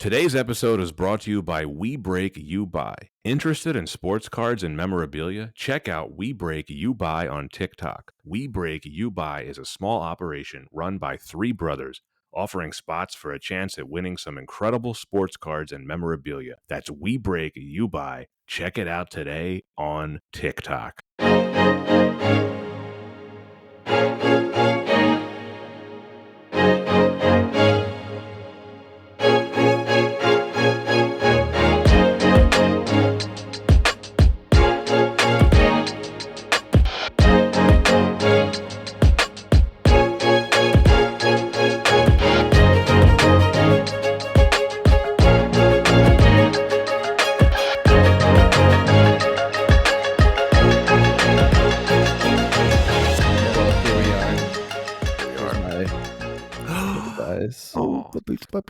Today's episode is brought to you by We Break You Buy. Interested in sports cards and memorabilia? Check out We Break You Buy on TikTok. We Break You Buy is a small operation run by three brothers, offering spots for a chance at winning some incredible sports cards and memorabilia. That's We Break You Buy. Check it out today on TikTok.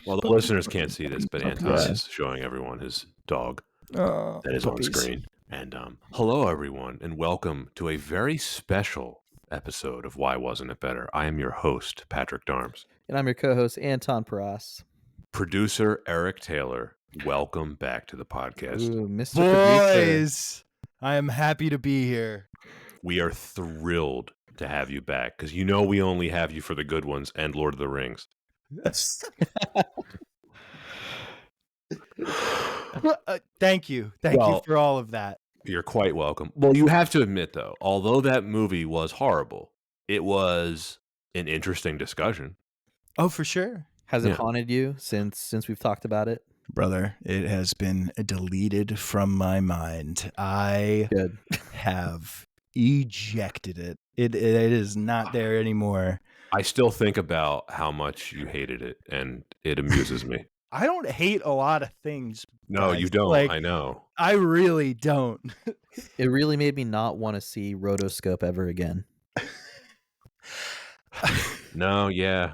Well, the listeners can't see this, but Anton is showing everyone his dog that is on screen. And hello, everyone, and welcome to a very special episode of Why Wasn't It Better? I am your host, Patrick Darms. And I'm your co-host, Anton Paras. Producer Eric Taylor, welcome back to the podcast. Ooh, Mr. Boys, I am happy to be here. We are thrilled to have you back, because you know we only have you for the good ones and Lord of the Rings. Thank you for all of that. You're quite welcome. Well, you have to admit, though, although that movie was horrible, it was an interesting discussion. Oh, for sure. Has it haunted you since we've talked about it? Brother, it has been deleted from my mind. I have ejected it. It is not there anymore. I still think about how much you hated it, and it amuses me. I don't hate a lot of things. No, guys. you don't. Like, I know. I really don't. It really made me not want to see Rotoscope ever again. No, yeah.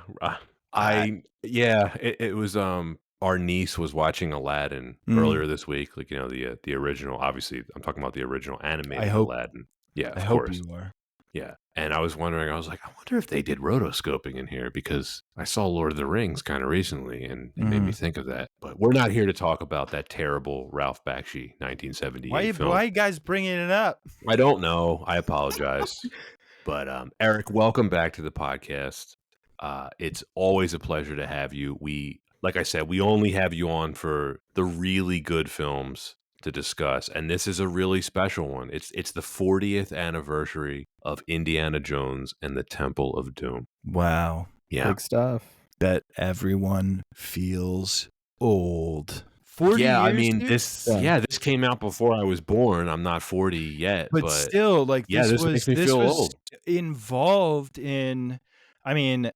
It was our niece was watching Aladdin earlier this week, like, you know, the original. Obviously, I'm talking about the original animated Aladdin. Yeah, of course. You are. Yeah. And I was wondering, I was like, I wonder if they did rotoscoping in here, because I saw Lord of the Rings kind of recently and it made me think of that. But we're not here to talk about that terrible Ralph Bakshi 1978 film. Why are you guys bringing it up? I don't know. I apologize. But Eric, welcome back to the podcast. It's always a pleasure to have you. Like I said, we only have you on for the really good films to discuss, and this is a really special one. It's the 40th anniversary of Indiana Jones and the Temple of Doom. Wow. Yeah. Big stuff. Bet everyone feels old. 40 years, I mean, dude? This came out before I was born. I'm not 40 yet, but still, like, this makes me feel old. Involved in, I mean,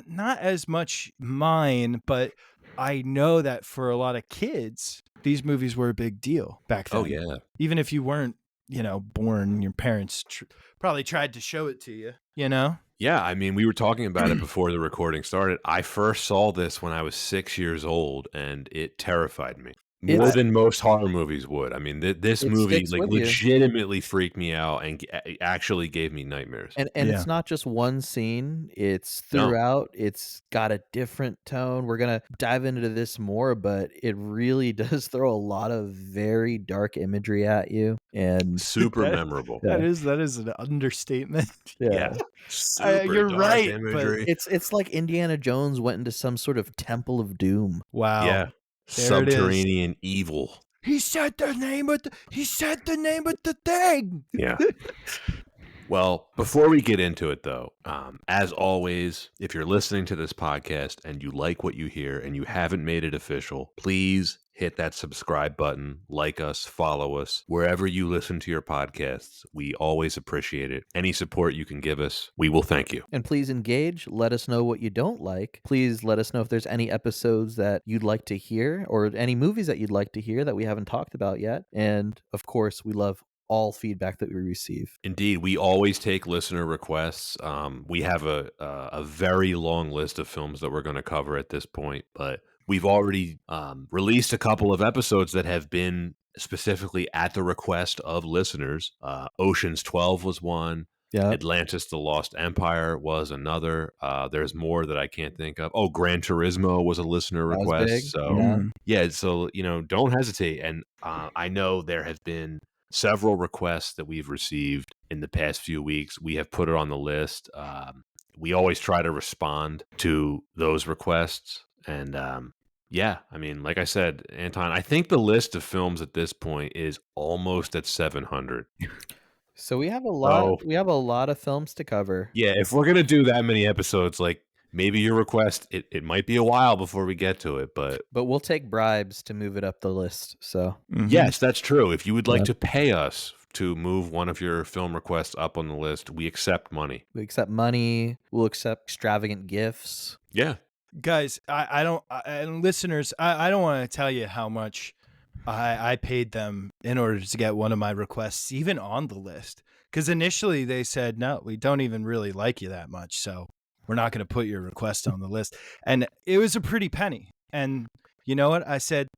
not as much mine, but I know that for a lot of kids, these movies were a big deal back then. Oh, yeah. Even if you weren't, born, your parents probably tried to show it to you, Yeah, I mean, we were talking about it before the recording started. I first saw this when I was 6 years old, and it terrified me. More than most horror movies would. I mean, this movie legitimately freaked me out and actually gave me nightmares. And it's not just one scene. It's throughout. No. It's got a different tone. We're going to dive into this more, but it really does throw a lot of very dark imagery at you. And super memorable. That is an understatement. Yeah. You're right. Imagery. But it's like Indiana Jones went into some sort of Temple of Doom. Wow. Yeah. Subterranean evil. He said the name of the thing. Yeah. Well, before we get into it, though, as always, if you're listening to this podcast and you like what you hear and you haven't made it official, please hit that subscribe button, like us, follow us, wherever you listen to your podcasts. We always appreciate it. Any support you can give us, we will thank you. And please engage. Let us know what you don't like. Please let us know if there's any episodes that you'd like to hear or any movies that you'd like to hear that we haven't talked about yet. And of course, we love all feedback that we receive. Indeed, we always take listener requests. We have a very long list of films that we're going to cover at this point, but we've already released a couple of episodes that have been specifically at the request of listeners. Ocean's 12 was one. Yeah. Atlantis: The Lost Empire was another. There's more that I can't think of. Oh, Gran Turismo was a listener That was big. request. So Yeah. yeah, so don't hesitate. And I know there have been several requests that we've received in the past few weeks. We have put it on the list. We always try to respond to those requests. And yeah, I mean, like I said, Anton, I think the list of films at this point is almost at 700. So we have a So lot of films to cover, yeah, if we're gonna do that many episodes, like maybe your request, it might be a while before we get to it, but but we'll take bribes to move it up the list. So yes, that's true. If you would like Yeah. to pay us to move one of your film requests up on the list, we accept money. we accept money. We'll accept extravagant gifts. Yeah. Guys, I don't, and listeners, I don't want to tell you how much I paid them in order to get one of my requests even on the list. Because initially they said, no, we don't even really like you that much, so we're not going to put your request on the list. And it was a pretty penny. And you know what? I said,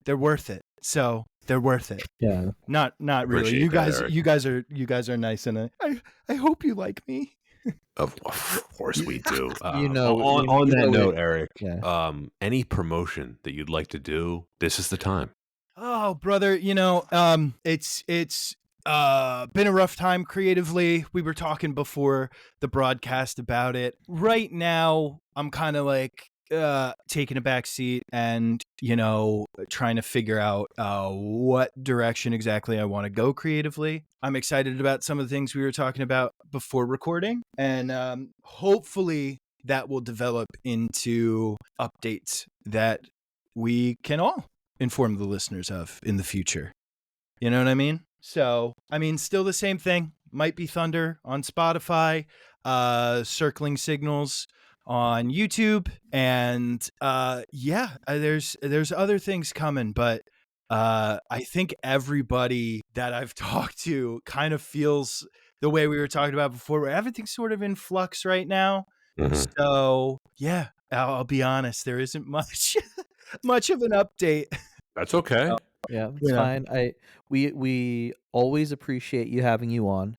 they're worth it. So they're worth it. Yeah. Not really. Appreciate You that, guys, Eric. you guys are nice, and I hope you like me. Of course we do. You know- on you that know note, it. Eric, Yeah. any promotion that you'd like to do, this is the time. Oh, brother, it's been a rough time creatively. We were talking before the broadcast about it. Right now, I'm kind of like taking a back seat and, trying to figure out what direction exactly I want to go creatively. I'm excited about some of the things we were talking about before recording, and hopefully that will develop into updates that we can all inform the listeners of in the future. You know what I mean? So, still the same thing. Might be Thunder on Spotify, Circling Signals on YouTube, and there's other things coming, but I think everybody that I've talked to kind of feels the way we were talking about before, where everything's sort of in flux right now. Mhm. So, yeah, I'll be honest, there isn't much much of an update. That's okay. Yeah, it's fine. We always appreciate you having you on.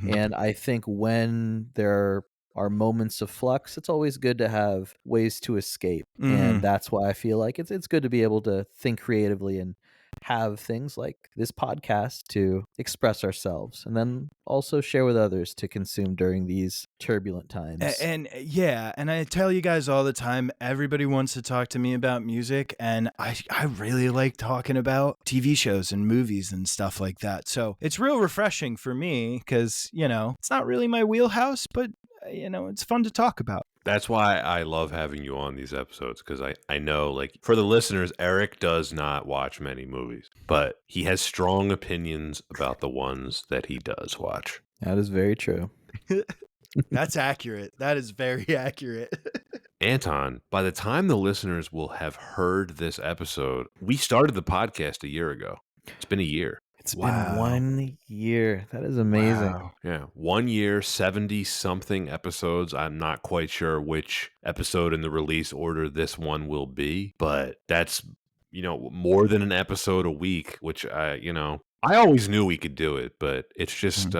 And I think when there are moments of flux, it's always good to have ways to escape. And that's why I feel like it's good to be able to think creatively and have things like this podcast to express ourselves and then also share with others to consume during these turbulent times. And I tell you guys all the time, everybody wants to talk to me about music, and I really like talking about TV shows and movies and stuff like that. So it's real refreshing for me because, it's not really my wheelhouse, but, it's fun to talk about. That's why I love having you on these episodes, because I know, like, for the listeners, Eric does not watch many movies, but he has strong opinions about the ones that he does watch. That is very true. That's accurate. That is very accurate. Anton, by the time the listeners will have heard this episode, we started the podcast a year ago. It's been a year. It's Wow. been 1 year. That is amazing. Wow. Yeah, 1 year, 70 something episodes. I'm not quite sure which episode in the release order this one will be, but that's, more than an episode a week, which I always knew we could do it, but it's just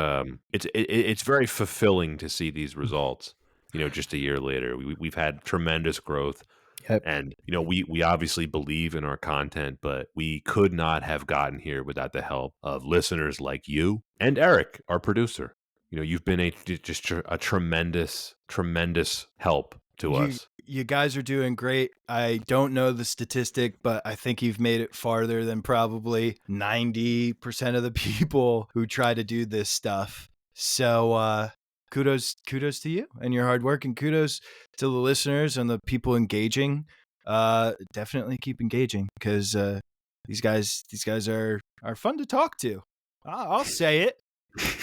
it's very fulfilling to see these results. Just a year later, we've had tremendous growth. Yep. And, we obviously believe in our content, but we could not have gotten here without the help of listeners like you and Eric, our producer. You've been just a tremendous, tremendous help to us. You guys are doing great. I don't know the statistic, but I think you've made it farther than probably 90% of the people who try to do this stuff. So, kudos to you and your hard work, and kudos to the listeners and the people engaging. Definitely keep engaging, because these guys are fun to talk to. I'll say it.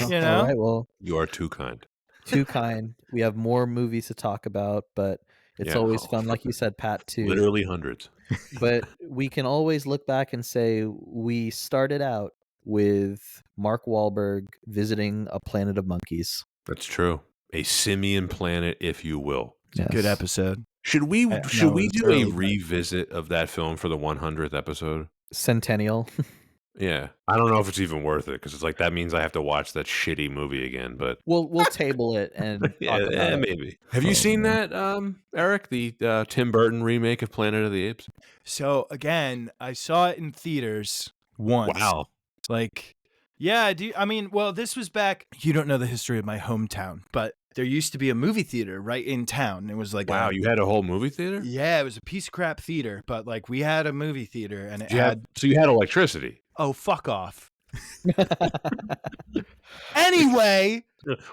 All right, well, You are too kind. too kind. We have more movies to talk about, but it's Yeah. always fun, like you said, Pat, too. Literally hundreds. But we can always look back and say we started out with Mark Wahlberg visiting a planet of monkeys. That's true. A simian planet, if you will. Yes. Good episode. Should we No, do it's a early, but- revisit of that film for the 100th episode? Centennial. Yeah, I don't know if it's even worth it because it's like that means I have to watch that shitty movie again. But We'll table it and talk about it. maybe. Have you Oh, seen man. that, Eric? The Tim Burton remake of Planet of the Apes? So again, I saw it in theaters once. Wow, Like, yeah, I mean, well, this was back. You don't know the history of my hometown, but there used to be a movie theater right in town. It was like wow! You had a whole movie theater? yeah, it was a piece of crap theater, but like we had a movie theater and it Did you have, had. so you had electricity. Oh, fuck off. Anyway,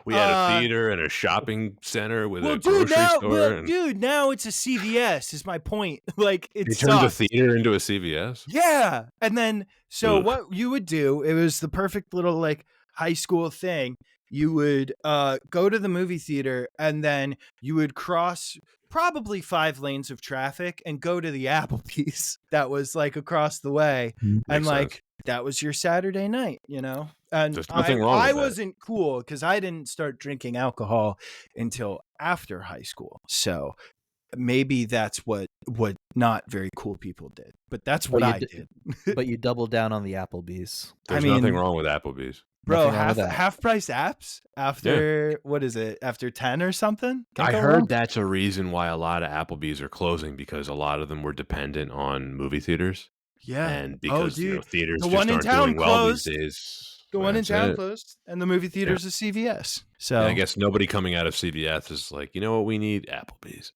We had a theater and a shopping center with well, a dude, grocery store. And now it's a CVS. Is my point. Like it they turned a sucks. theater into a CVS. Yeah, and then so Ugh. what you would do? It was the perfect little like high school thing. You would go to the movie theater and then you would cross probably 5 lanes of traffic and go to the Applebee's that was like across the way, and Makes like sense. that was your Saturday night, you know. And There's nothing wrong with I that. wasn't cool because I didn't start drinking alcohol until after high school, so maybe that's what not very cool people did, but that's what I did. But you doubled down on the Applebee's. There's I mean, nothing wrong with Applebee's. bro, Nothing wrong with that. half price apps after what is it? After 10 or something? Can't I go heard wrong. that's a reason why a lot of Applebee's are closing because a lot of them were dependent on movie theaters, Yeah. and because dude, theaters the just one in aren't town doing well these closed. days. The one in That's town it. closed, and the movie theater's a CVS. So And I guess nobody coming out of CVS is like, you know what, we need Applebee's.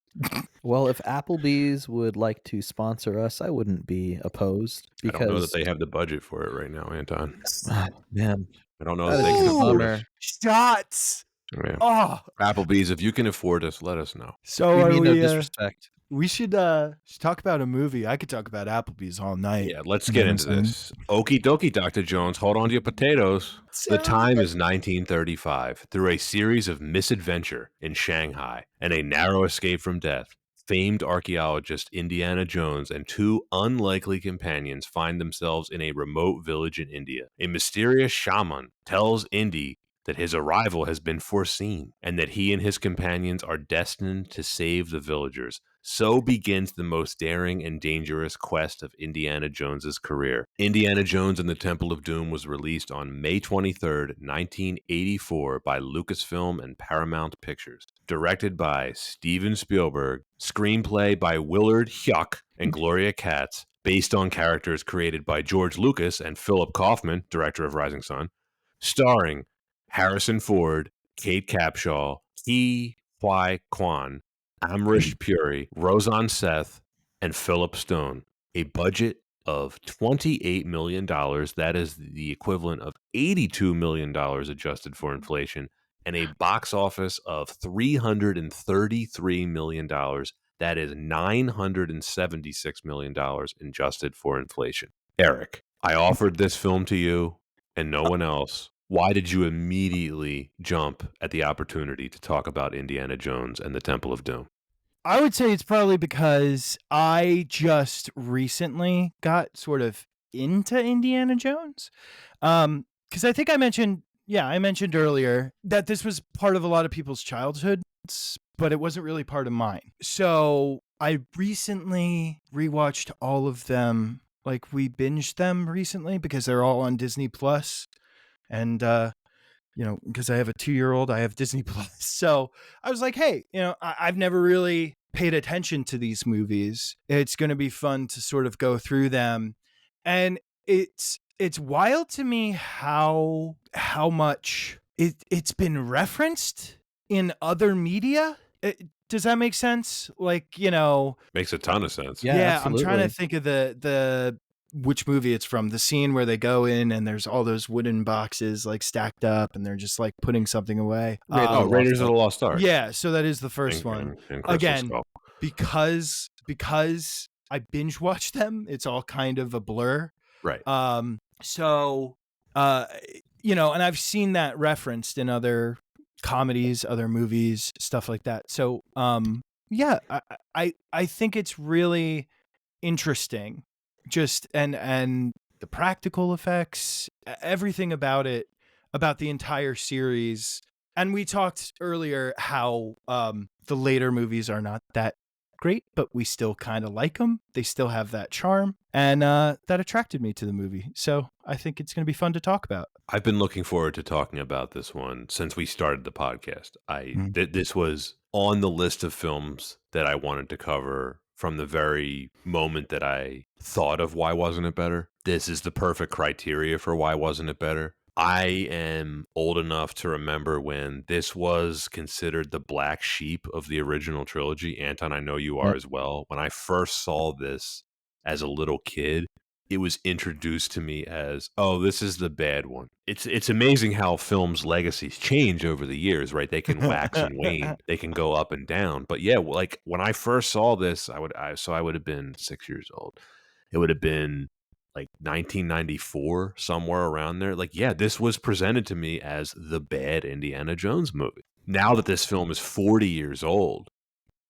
Well, if Applebee's would like to sponsor us, I wouldn't be opposed I don't know that because they have the budget for it right now, Anton. oh, man, I don't know that that they is can a afford bummer. us. shots. Yeah. Oh, Applebee's, if you can afford us, let us know. so We are mean no we? disrespect. We should talk about a movie. I could talk about Applebee's all night. Yeah, let's You get know into what I'm saying? this. Okie dokie, Dr. Jones. Hold on to your potatoes. The time is 1935. Through a series of misadventure in Shanghai and a narrow escape from death, famed archaeologist Indiana Jones and 2 unlikely companions find themselves in a remote village in India. A mysterious shaman tells Indy that his arrival has been foreseen and that he and his companions are destined to save the villagers. So begins the most daring and dangerous quest of Indiana Jones's career. Indiana Jones and the Temple of Doom was released on May 23rd, 1984 by Lucasfilm and Paramount Pictures. Directed by Steven Spielberg, screenplay by Willard Huyck and Gloria Katz, based on characters created by George Lucas and Philip Kaufman, director of Rising Sun, starring Harrison Ford, Kate Capshaw, Ke Huy Quan, Amrish Puri, Roseanne Seth, and Philip Stone. A budget of $28 million. That is the equivalent of $82 million adjusted for inflation, and a box office of $333 million. That is $976 million adjusted for inflation. Eric, I offered this film to you and no one else. Why did you immediately jump at the opportunity to talk about Indiana Jones and the Temple of Doom? I would say it's probably because I just recently got sort of into Indiana Jones. Because I think I mentioned earlier that this was part of a lot of people's childhoods, but it wasn't really part of mine. So I recently rewatched all of them. Like we binged them recently because they're all on Disney Plus, and because I have a 2-year-old, I have Disney Plus. So I was like, hey, I've never really paid attention to these movies. It's going to be fun to sort of go through them. And it's wild to me how much it's been referenced in other media. Does that make sense? Like, Makes a ton of sense. Yeah, I'm trying to absolutely. think of the which movie it's from, the scene where they go in and there's all those wooden boxes like stacked up and they're just like putting something away. Raiders of the Lost Ark. Yeah, so that is the first one. And Crystal Again, Skull. because I binge watch them, it's all kind of a blur. Right. So and I've seen that referenced in other comedies, other movies, stuff like that. So yeah, I think it's really interesting. Just and the practical effects, everything about it, about the entire series. And we talked earlier how the later movies are not that great, but we still kind of like them. They still have that charm, and that attracted me to the movie. So I think it's going to be fun to talk about. I've been looking forward to talking about this one since we started the podcast. This was on the list of films that I wanted to cover from the very moment that I thought of Why Wasn't It Better. This is the perfect criteria for Why Wasn't It Better. I am old enough to remember when this was considered the black sheep of the original trilogy. Anton, I know you are as well. When I first saw this as a little kid, it was introduced to me as, oh, this is the bad one. It's amazing how films' legacies change over the years, right? They can wax and wane. They can go up and down. But yeah, like when I first saw this, I would have been 6 years old. It would have been like 1994, somewhere around there. Like, yeah, this was presented to me as the bad Indiana Jones movie. Now that this film is 40 years old,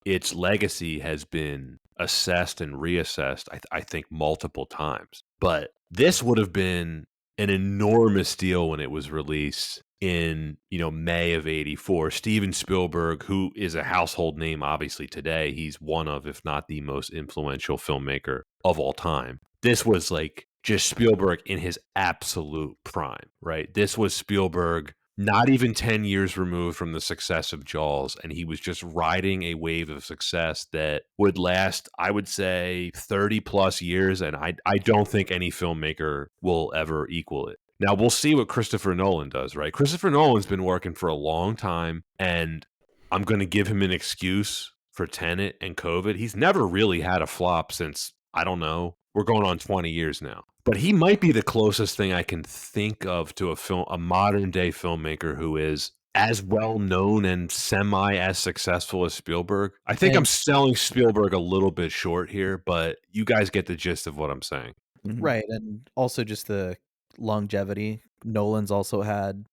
its legacy has been assessed and reassessed, I think, multiple times. But this would have been an enormous deal when it was released in, May of 84. Steven Spielberg, who is a household name, obviously, today, he's one of, if not the most influential filmmaker of all time. This was like just Spielberg in his absolute prime, right? This was Spielberg not even 10 years removed from the success of Jaws, and he was just riding a wave of success that would last, I would say, 30 plus years, and I don't think any filmmaker will ever equal it. Now, we'll see what Christopher Nolan does, right? Christopher Nolan's been working for a long time, and I'm going to give him an excuse for Tenet and COVID. He's never really had a flop since, I don't know, we're going on 20 years now. But he might be the closest thing I can think of to a modern day filmmaker who is as well known and semi as successful as Spielberg. I think I'm selling Spielberg a little bit short here, but you guys get the gist of what I'm saying. Right. And also just the longevity. Nolan's also had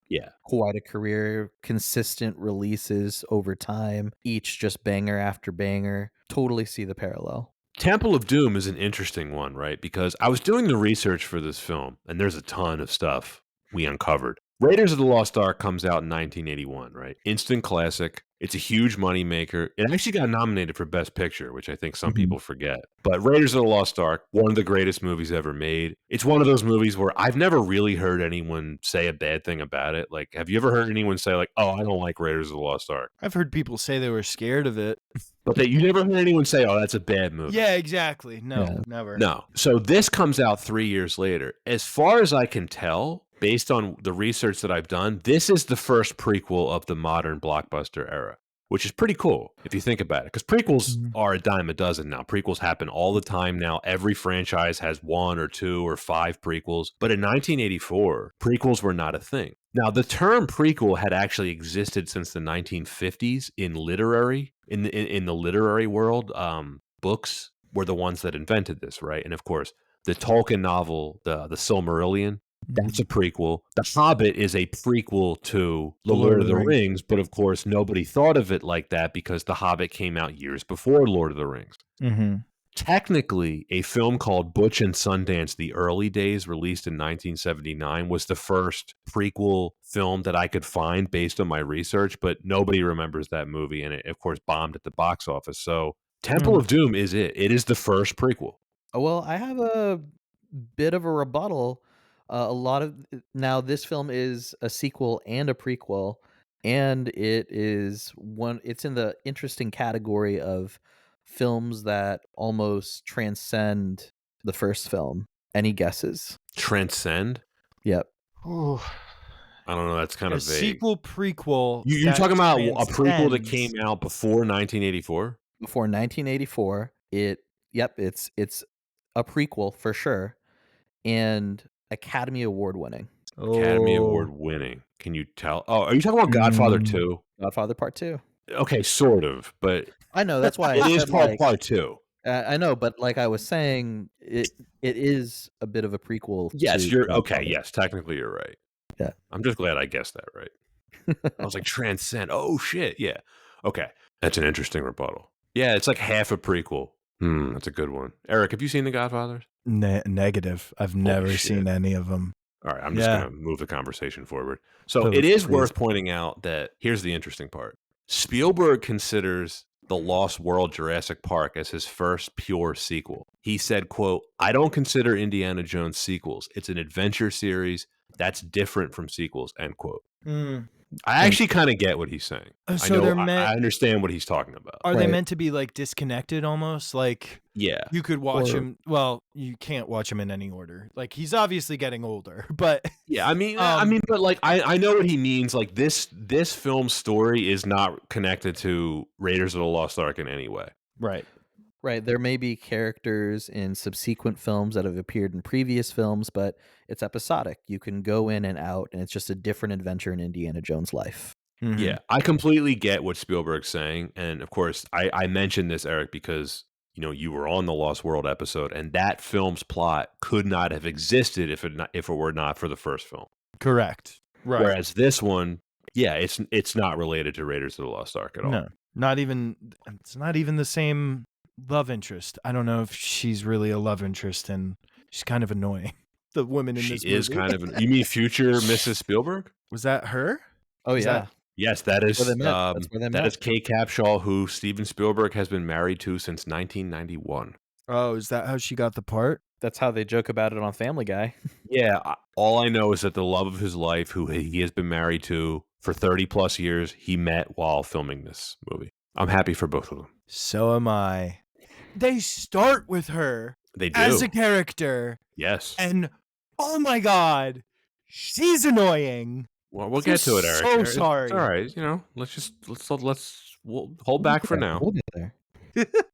quite a career, consistent releases over time, each just banger after banger. Totally see the parallel. Temple of Doom is an interesting one, right? Because I was doing the research for this film, and there's a ton of stuff we uncovered. Raiders of the Lost Ark comes out in 1981, right? Instant classic. It's a huge moneymaker. It actually got nominated for Best Picture, which I think some people forget. But Raiders of the Lost Ark, one of the greatest movies ever made. It's one of those movies where I've never really heard anyone say a bad thing about it. Like, have you ever heard anyone say, like, oh, I don't like Raiders of the Lost Ark? I've heard people say they were scared of it. But you never heard anyone say, oh, that's a bad movie. Yeah, exactly. No, never. No. So this comes out 3 years later. As far as I can tell, based on the research that I've done, this is the first prequel of the modern blockbuster era, which is pretty cool if you think about it. Because prequels are a dime a dozen now. Prequels happen all the time now. Every franchise has 1 or 2 or 5 prequels. But in 1984, prequels were not a thing. Now, the term prequel had actually existed since the 1950s in the literary world. Books were the ones that invented this, right? And of course, the Tolkien novel, the Silmarillion, that's a prequel. The Hobbit is a prequel to The Lord of the Rings, but of course, nobody thought of it like that because The Hobbit came out years before Lord of the Rings. Technically, a film called Butch and Sundance, The Early Days, released in 1979, was the first prequel film that I could find based on my research, but nobody remembers that movie, and it, of course, bombed at the box office. So Temple of Doom is it. It is the first prequel. Well, I have a bit of a rebuttal. Now this film is a sequel and a prequel, and it's in the interesting category of films that almost transcend the first film. Any guesses? Transcend? Yep. Ooh. I don't know. That's kind of vague. Sequel, prequel. You're talking about a prequel that came out before 1984? Before 1984. It's a prequel for sure, and Academy Award winning. Academy Award winning. Can you tell? Oh, are you talking about Godfather 2? Godfather Part 2. Okay, sort of, but I know that's why it is called Part 2. I know, but like I was saying, it is a bit of a prequel. Yes, you're okay. Yes, technically you're right. Yeah, I'm just glad I guessed that right. I was like, transcend. Oh shit, yeah. Okay, that's an interesting rebuttal. Yeah, it's like half a prequel. That's a good one. Eric, have you seen The Godfathers? Negative. I've never seen any of them. All right, I'm just going to move the conversation forward. So it is worth pointing out that here's the interesting part. Spielberg considers The Lost World Jurassic Park as his first pure sequel. He said, quote, "I don't consider Indiana Jones sequels. It's an adventure series that's different from sequels," end quote. Mm. I actually kind of get what he's saying. So they're meant. I understand what he's talking about. Are they Right. meant to be like disconnected almost? Like Yeah. you could watch Or- him. Well, you can't watch him in any order. Like he's obviously getting older, but Yeah, I mean, but like I know what he means. Like this film's story is not connected to Raiders of the Lost Ark in any way. right. Right. There may be characters in subsequent films that have appeared in previous films, but it's episodic. You can go in and out, and it's just a different adventure in Indiana Jones' life. Mhm. Yeah, I completely get what Spielberg's saying, and of course, I mentioned this, Eric, because you were on the Lost World episode, and that film's plot could not have existed if it were not for the first film. Correct. Right. Whereas this one, yeah, it's not related to Raiders of the Lost Ark at all. No, not even. It's not even the same love interest. I don't know if she's really a love interest, and she's kind of annoying. The woman in She this is movie. kind of. You mean future Mrs. Spielberg? Was that her? Oh, Is yeah. that- Yes, that is. That's where they met. That's where they that met. is Kate Capshaw, who Steven Spielberg has been married to since 1991. Oh, is that how she got the part? That's how they joke about it on Family Guy. Yeah, all I know is that the love of his life, who he has been married to for 30 plus years, he met while filming this movie. I'm happy for both of them. So am I. They start with her They do. as a character, Yes. and oh my god, she's annoying. Well, we'll get to it, Eric. So It's sorry. all right. We'll hold back for now. We'll get there.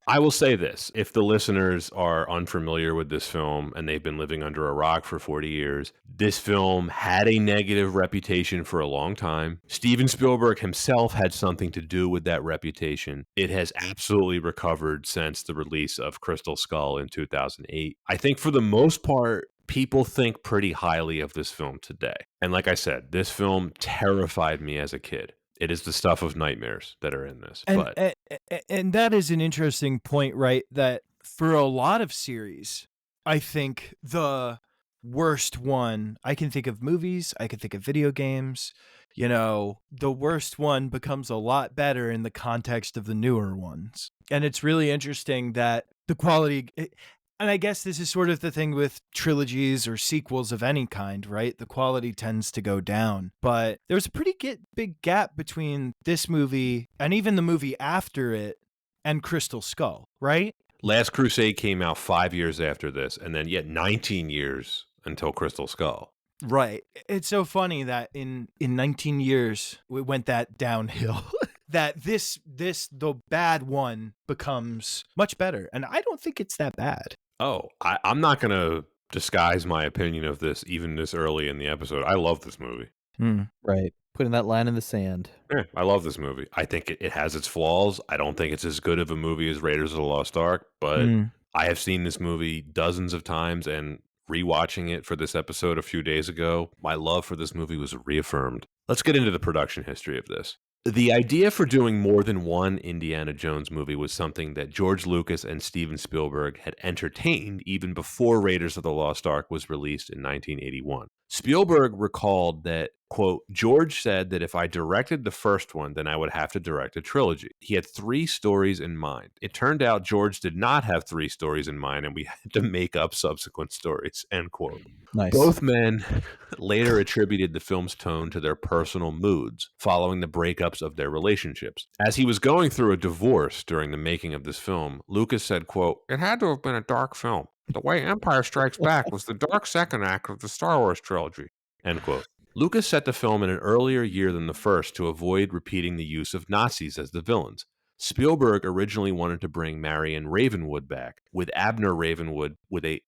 I will say this. If the listeners are unfamiliar with this film and they've been living under a rock for 40 years, this film had a negative reputation for a long time. Steven Spielberg himself had something to do with that reputation. It has absolutely recovered since the release of Crystal Skull in 2008. I think for the most part, people think pretty highly of this film today. And like I said, this film terrified me as a kid. It is the stuff of nightmares that are in this. And that is an interesting point, right? That for a lot of series, I think the worst one, I can think of movies, I can think of video games, the worst one becomes a lot better in the context of the newer ones. And it's really interesting that the quality, and I guess this is sort of the thing with trilogies or sequels of any kind, right? The quality tends to go down. But there's a pretty big gap between this movie and even the movie after it and Crystal Skull, right? Last Crusade came out 5 years after this, and then yet 19 years until Crystal Skull. Right. It's so funny that in 19 years, we went that downhill. That the bad one becomes much better. And I don't think it's that bad. Oh, I'm not going to disguise my opinion of this even this early in the episode. I love this movie. Right. Putting that line in the sand. Yeah, I love this movie. I think it has its flaws. I don't think it's as good of a movie as Raiders of the Lost Ark, but I have seen this movie dozens of times, and rewatching it for this episode a few days ago, my love for this movie was reaffirmed. Let's get into the production history of this. The idea for doing more than one Indiana Jones movie was something that George Lucas and Steven Spielberg had entertained even before Raiders of the Lost Ark was released in 1981. Spielberg recalled that, quote, "George said that if I directed the first one, then I would have to direct a trilogy. He had 3 stories in mind. It turned out George did not have 3 stories in mind, and we had to make up subsequent stories," end quote. Nice. Both men later attributed the film's tone to their personal moods following the breakups of their relationships. As he was going through a divorce during the making of this film, Lucas said, quote, "It had to have been a dark film. The way Empire Strikes Back was the dark second act of the Star Wars trilogy," end quote. Lucas set the film in an earlier year than the first to avoid repeating the use of Nazis as the villains. Spielberg originally wanted to bring Marion Ravenwood back, with Abner Ravenwood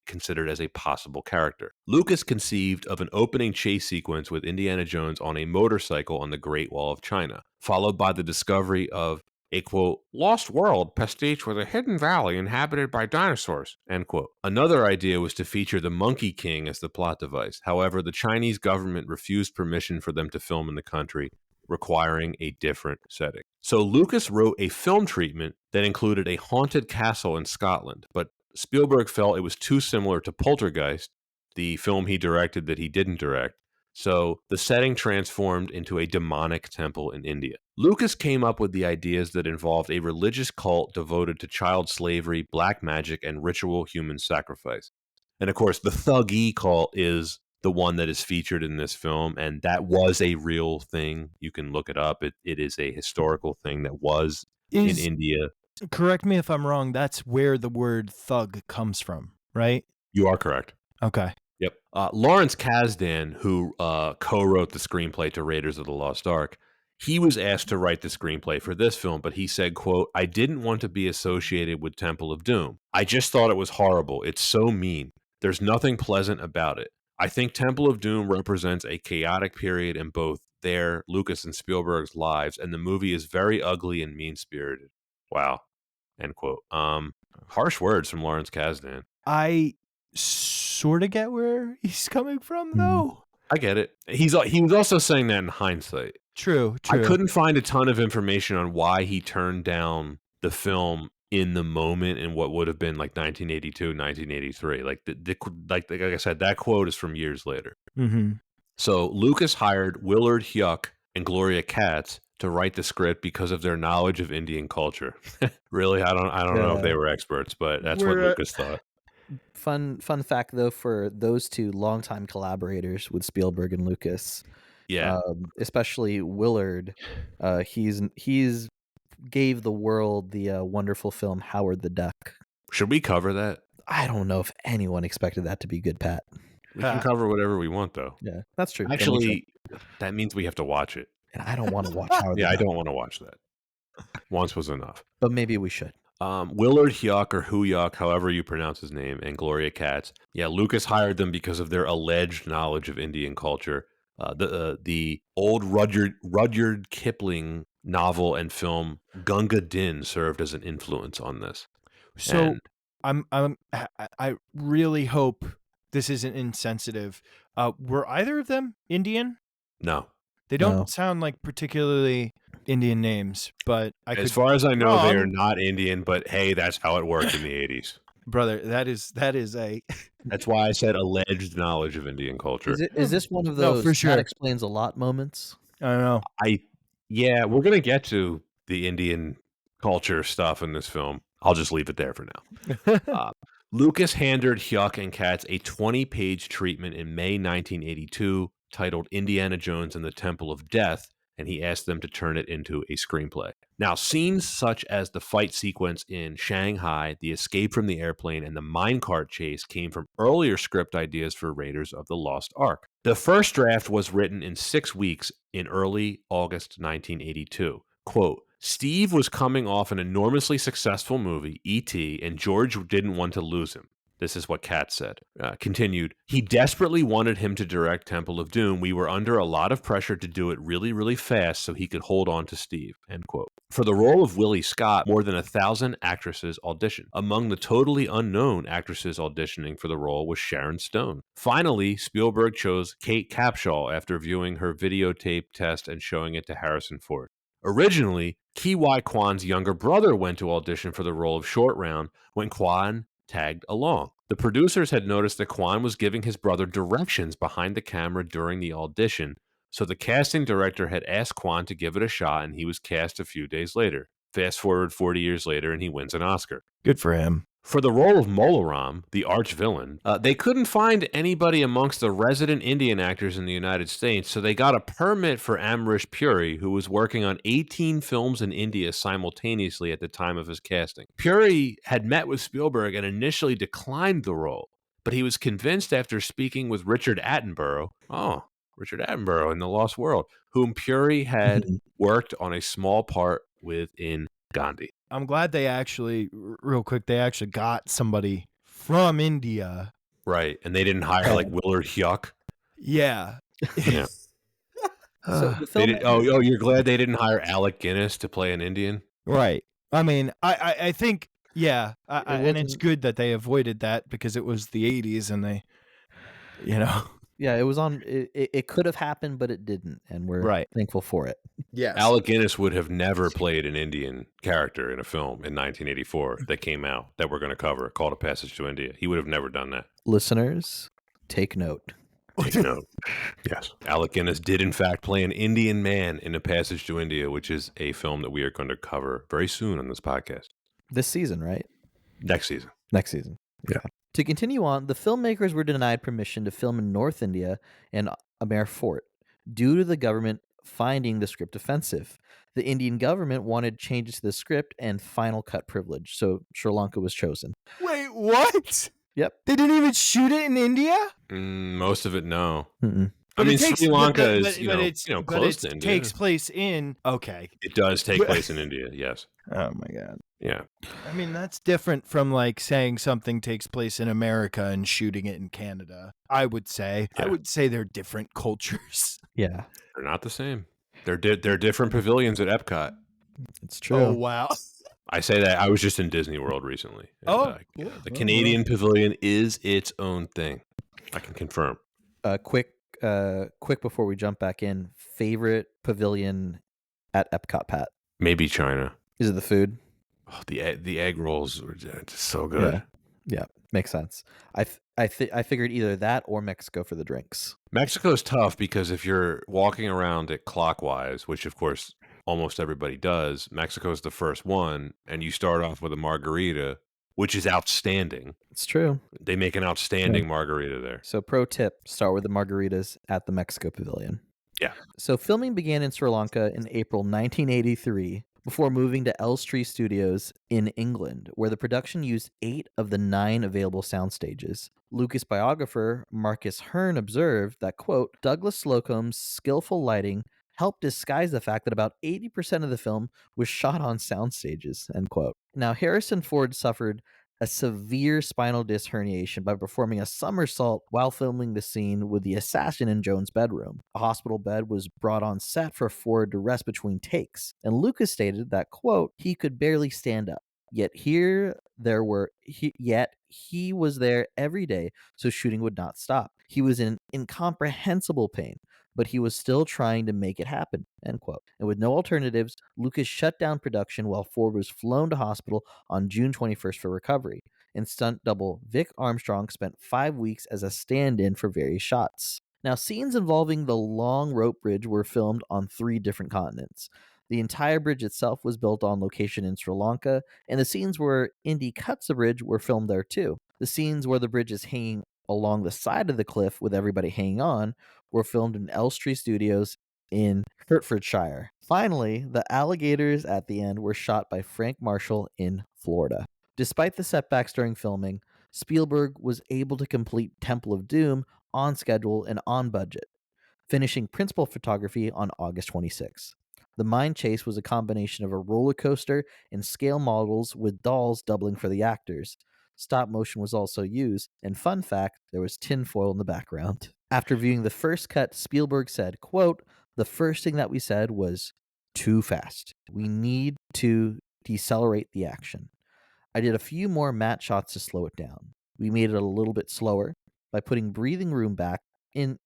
considered as a possible character. Lucas conceived of an opening chase sequence with Indiana Jones on a motorcycle on the Great Wall of China, followed by the discovery of a, quote, "lost world pastiche with a hidden valley inhabited by dinosaurs," end quote. Another idea was to feature the Monkey King as the plot device. However, the Chinese government refused permission for them to film in the country, requiring a different setting. So Lucas wrote a film treatment that included a haunted castle in Scotland, but Spielberg felt it was too similar to Poltergeist, the film he directed that he didn't direct, So the setting transformed into a demonic temple in India. Lucas came up with the ideas that involved a religious cult devoted to child slavery, black magic, and ritual human sacrifice. And of course, the Thuggee cult is the one that is featured in this film, and that was a real thing. You can look it up. It is a historical thing that was in India. Correct me if I'm wrong, that's where the word thug comes from, right? You are correct. Okay. Yep. Lawrence Kasdan, who co-wrote the screenplay to Raiders of the Lost Ark, he was asked to write the screenplay for this film, but he said, quote, "I didn't want to be associated with Temple of Doom. I just thought it was horrible. It's so mean. There's nothing pleasant about it. I think Temple of Doom represents a chaotic period in both their, Lucas and Spielberg's lives, and the movie is very ugly and mean-spirited." Wow. End quote. Harsh words from Lawrence Kasdan. I sort of get where he's coming from, though. I get it. He was also saying that in hindsight. True. I couldn't find a ton of information on why he turned down the film in the moment in what would have been like 1982, 1983. Like I said, that quote is from years later. Mm-hmm. So Lucas hired Willard Hyuk and Gloria Katz to write the script because of their knowledge of Indian culture. Really, I don't know if they were experts, but that's what Lucas thought. Fun fact though, for those two longtime collaborators with Spielberg and Lucas. Yeah. Especially Willard, he's gave the world the wonderful film Howard the Duck. Should we cover that? I don't know if anyone expected that to be good, Pat. We can cover whatever we want, though. Yeah, that's true. Actually, that means we have to watch it. And I don't want to watch Howard the Duck. I don't want to watch that. Once was enough. But maybe we should. Willard Hyuk, or Huyuk, however you pronounce his name, and Gloria Katz. Yeah, Lucas hired them because of their alleged knowledge of Indian culture. The old Rudyard Kipling novel and film Gunga Din served as an influence on this. So I really hope this isn't insensitive. Were either of them Indian? No. They don't sound like particularly Indian names, but as far as I know, they are not Indian, but hey, that's how it worked in the 80s. Brother, that is a That's why I said alleged knowledge of Indian culture. Is this one of those for sure. that explains a lot moments? I don't know. Yeah, we're going to get to the Indian culture stuff in this film. I'll just leave it there for now. Lucas handed Hyuk and Katz a 20-page treatment in May 1982 titled Indiana Jones and the Temple of Death, and he asked them to turn it into a screenplay. Now, scenes such as the fight sequence in Shanghai, the escape from the airplane, and the minecart chase came from earlier script ideas for Raiders of the Lost Ark. The first draft was written in 6 weeks in early August 1982. Quote, "Steve was coming off an enormously successful movie, E.T., and George didn't want to lose him." This is what Katz said. Continued, "He desperately wanted him to direct Temple of Doom. We were under a lot of pressure to do it really, really fast so he could hold on to Steve." End quote. For the role of Willie Scott, more than 1,000 actresses auditioned. Among the totally unknown actresses auditioning for the role was Sharon Stone. Finally, Spielberg chose Kate Capshaw after viewing her videotape test and showing it to Harrison Ford. Originally, Ki Wai Kwan's younger brother went to audition for the role of Short Round when Kwan tagged along. The producers had noticed that Kwan was giving his brother directions behind the camera during the audition, so the casting director had asked Kwan to give it a shot, and he was cast a few days later. Fast forward 40 years later, and he wins an Oscar. Good for him. For the role of Molaram, the arch-villain, they couldn't find anybody amongst the resident Indian actors in the United States, so they got a permit for Amrish Puri, who was working on 18 films in India simultaneously at the time of his casting. Puri had met with Spielberg and initially declined the role, but he was convinced after speaking with Richard Attenborough in The Lost World, whom Puri had worked on a small part with in Gandhi. I'm glad they real quick, they actually got somebody from India. Right. And they didn't hire like Willard Hyuk. Yeah. Yeah. You're glad they didn't hire Alec Guinness to play an Indian? Right. I mean, I think, yeah. And it's good that they avoided that because it was the 80s and they, Yeah, it was on. It could have happened, but it didn't, and we're thankful for it. Yes. Alec Guinness would have never played an Indian character in a film in 1984 that came out that we're going to cover, called A Passage to India. He would have never done that. Listeners, take note. Take note. Yes. Alec Guinness did, in fact, play an Indian man in A Passage to India, which is a film that we are going to cover very soon on this podcast. This season, right? Next season. Next season. Yeah. To continue on, the filmmakers were denied permission to film in North India and Amer Fort due to the government finding the script offensive. The Indian government wanted changes to the script and final cut privilege, so Sri Lanka was chosen. Wait, what? Yep. They didn't even shoot it in India? Most of it, no. Mm-mm. I mean, it takes- Sri Lanka but- is, but close it to India. takes place in... Okay. It does take place in India, yes. Oh, my God. Yeah. I mean, that's different from, like, saying something takes place in America and shooting it in Canada, I would say. Yeah. I would say they're different cultures. Yeah, They're not the same. They're different pavilions at Epcot. it's true. Oh, wow. I say that. I was just in Disney World recently. And, Oh, yeah, cool. the Oh, Canadian pavilion is its own thing. I can confirm. Quick before we jump back in, favorite pavilion at Epcot, Pat? Maybe China. Is it the food? Oh, the egg rolls were just so good. Yeah, makes sense. I figured either that or Mexico for the drinks. Mexico's tough because if you're walking around it clockwise, which of course almost everybody does, Mexico's the first one, and you start off with a margarita, which is outstanding. It's true. They make an outstanding margarita there. So pro tip, start with the margaritas at the Mexico Pavilion. Yeah. So filming began in Sri Lanka in April 1983 before moving to Elstree Studios in England, where the production used 8 of the 9 available sound stages. Lucas biographer Marcus Hearn observed that, quote, Douglas Slocum's skillful lighting helped disguise the fact that about 80% of the film was shot on sound stages, end quote. Now, Harrison Ford suffered a severe spinal disc herniation by performing a somersault while filming the scene with the assassin in Joan's bedroom. A hospital bed was brought on set for Ford to rest between takes, and Lucas stated that, quote, he could barely stand up. Yet he was there every day, so shooting would not stop. He was in incomprehensible pain, but he was still trying to make it happen, end quote. And with no alternatives, Lucas shut down production while Ford was flown to hospital on June 21st for recovery. And stunt double Vic Armstrong spent 5 weeks as a stand-in for various shots. Now, scenes involving the long rope bridge were filmed on 3 different continents. The entire bridge itself was built on location in Sri Lanka, and the scenes where Indy cuts the bridge were filmed there too. The scenes where the bridge is hanging along the side of the cliff with everybody hanging on were filmed in Elstree Studios in Hertfordshire. Finally, the alligators at the end were shot by Frank Marshall in Florida. Despite the setbacks during filming, Spielberg was able to complete Temple of Doom on schedule and on budget, finishing principal photography on August 26. The mine chase was a combination of a roller coaster and scale models with dolls doubling for the actors. Stop motion was also used, and fun fact, there was tinfoil in the background. After viewing the first cut, Spielberg said, quote, the first thing that we said was, too fast. We need to decelerate the action. I did a few more matte shots to slow it down. We made it a little bit slower by putting breathing room back in,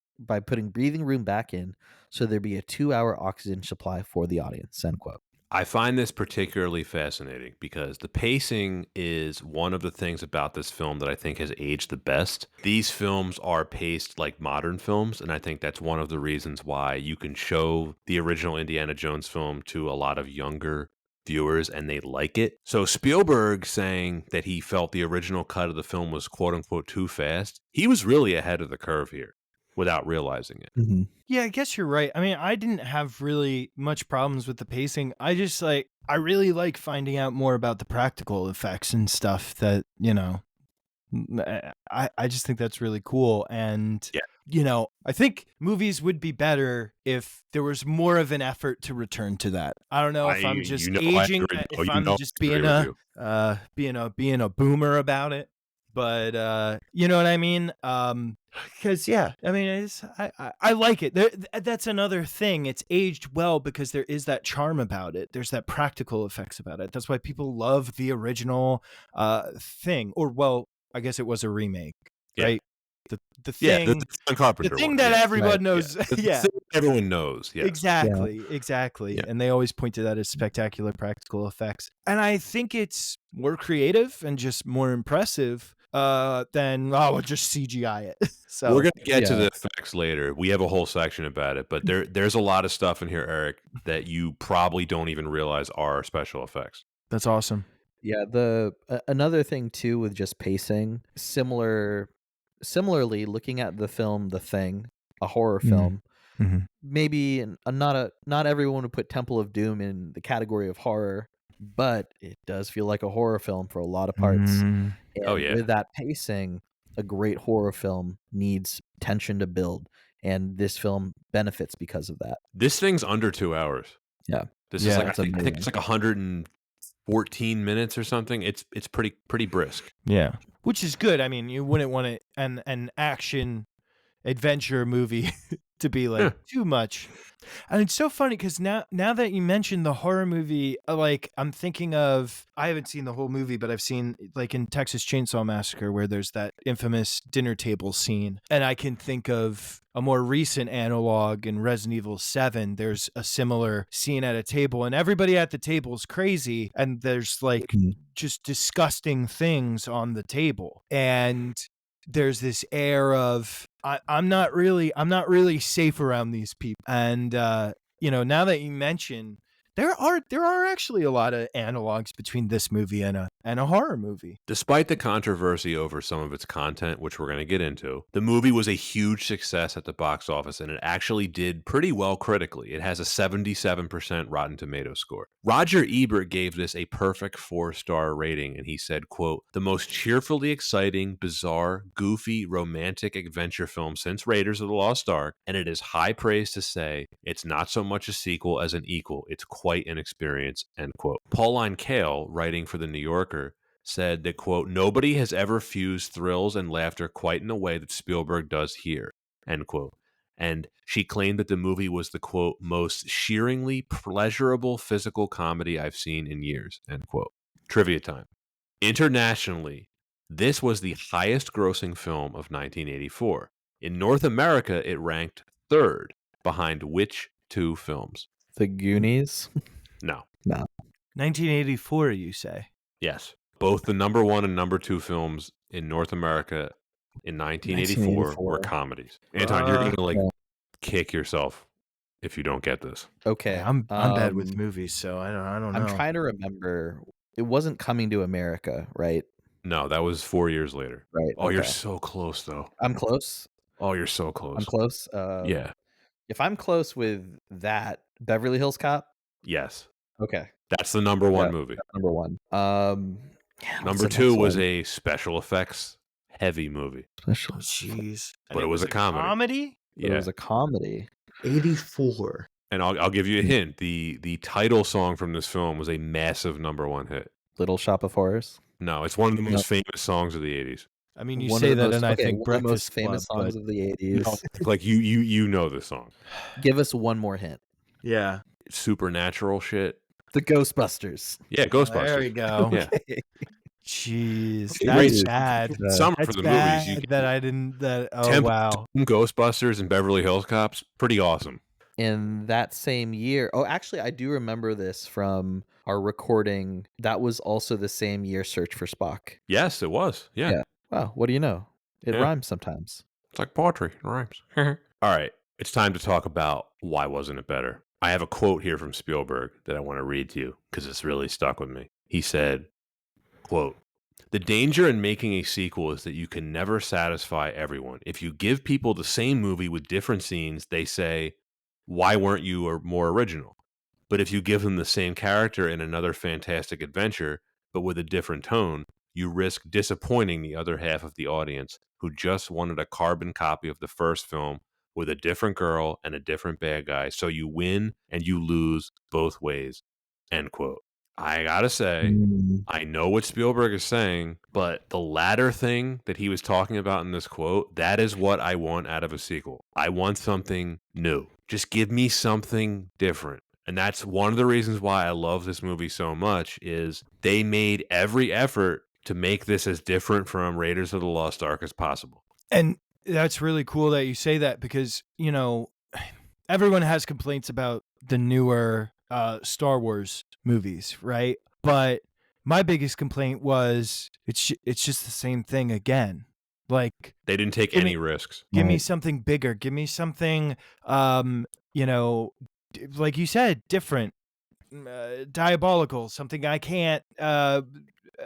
so there'd be a 2-hour oxygen supply for the audience, end quote. I find this particularly fascinating because the pacing is one of the things about this film that I think has aged the best. These films are paced like modern films, and I think that's one of the reasons why you can show the original Indiana Jones film to a lot of younger viewers and they like it. So Spielberg saying that he felt the original cut of the film was quote unquote too fast, he was really ahead of the curve here without realizing it. Mm-hmm. Yeah, I guess you're right. I mean, I didn't have really much problems with the pacing. I really like finding out more about the practical effects and stuff that, I just think that's really cool. And, I think movies would be better if there was more of an effort to return to that. I don't know if I'm just aging, if I'm just being a boomer about it. But you know what I mean? Because I like it. That's another thing. It's aged well because there is that charm about it. There's that practical effects about it. That's why people love the original thing. Or well, I guess it was a remake, right? The thing, the thing that everyone knows. Yeah, everyone knows. Yeah, exactly. Yeah. And they always point to that as spectacular practical effects. And I think it's more creative and just more impressive. then we'll just CGI it. So We're gonna get to Yeah. the effects later. We have a whole section about it, but there's a lot of stuff in here, Eric, that you probably don't even realize are special effects. that's awesome. Yeah, another thing too with just pacing, similarly looking at the film The Thing, a horror film, maybe not everyone would put Temple of Doom in the category of horror, but it does feel like a horror film for a lot of parts. Oh, And yeah. with that pacing, a great horror film needs tension to build, and this film benefits because of that. This thing's under 2 hours. Yeah. This Yeah, is like I it's think amazing. it's like 114 minutes or something. It's pretty brisk. Yeah, which is good. I mean, you wouldn't want an action adventure movie to be like too much. And it's so funny because now that you mentioned the horror movie, like I'm thinking of, I haven't seen the whole movie, but I've seen like in Texas Chainsaw Massacre where there's that infamous dinner table scene. And I can think of a more recent analog in Resident Evil 7. There's a similar scene at a table and everybody at the table is crazy. And there's like just disgusting things on the table. And there's this air of I'm not really safe around these people. And now that you mention, there are actually a lot of analogs between this movie and a horror movie. Despite the controversy over some of its content, which we're going to get into, the movie was a huge success at the box office, and it actually did pretty well critically. It has a 77% Rotten Tomatoes score. Roger Ebert gave this a perfect 4-star rating, and he said, quote, "The most cheerfully exciting, bizarre, goofy, romantic adventure film since Raiders of the Lost Ark, and it is high praise to say it's not so much a sequel as an equal. It's quite an experience," end quote. Pauline Kael, writing for The New Yorker, said that, quote, "Nobody has ever fused thrills and laughter quite in the way that Spielberg does here," end quote. And she claimed that the movie was the, quote, "most shearingly pleasurable physical comedy I've seen in years," end quote. Trivia time. Internationally, this was the highest grossing film of 1984. In North America, it ranked third behind which two films? The Goonies? No. No. 1984, you say? Yes. Both the number one and number two films in North America in 1984 were comedies. Anton, you're going to kick yourself if you don't get this. Okay. Yeah, I'm bad with movies, so I don't know. I'm trying to remember. It wasn't Coming to America, right? No, that was 4 years later. Right. Oh, you're okay. so close, though. I'm close. Oh, you're so close. I'm close. Yeah. If I'm close with that, Beverly Hills Cop. Yes. Okay. That's the number one movie. Number one. Number two was a special effects heavy movie. Special. Jeez. But it was a comedy. Yeah. It was a comedy. 84. And I'll give you a hint. The title song from this film was a massive number one hit. Little Shop of Horrors. No, it's one of the most famous songs of the 80s. I mean, you say that, and I think one of the most Breakfast famous Club, songs of the 80s. Like you know this song. Give us one more hint. Yeah. Supernatural shit. The Ghostbusters. Yeah, Ghostbusters. There we go. Yeah. Jeez, Great that's bad. summer That's for the bad movies. that I didn't. That oh Temple wow. Ghostbusters and Beverly Hills Cops, pretty awesome. In that same year, actually, I do remember this from our recording. That was also the same year Search for Spock. Yes, it was. Yeah. Wow, what do you know? It rhymes sometimes. It's like poetry. It rhymes. All right. It's time to talk about why wasn't it better. I have a quote here from Spielberg that I want to read to you because it's really stuck with me. He said, quote, "The danger in making a sequel is that you can never satisfy everyone. If you give people the same movie with different scenes, they say, 'Why weren't you more original?' But if you give them the same character in another fantastic adventure, but with a different tone, you risk disappointing the other half of the audience who just wanted a carbon copy of the first film with a different girl and a different bad guy. So you win and you lose both ways." End quote. I gotta say, I know what Spielberg is saying, but the latter thing that he was talking about in this quote, that is what I want out of a sequel. I want something new. Just give me something different. And that's one of the reasons why I love this movie so much is they made every effort to make this as different from Raiders of the Lost Ark as possible. And that's really cool that you say that because, everyone has complaints about the newer Star Wars movies, right? But My biggest complaint was it's just the same thing again. Like, They didn't take give any me risks. give me Right. something bigger. Give me something, um, you know, like you said, different, diabolical, something I can't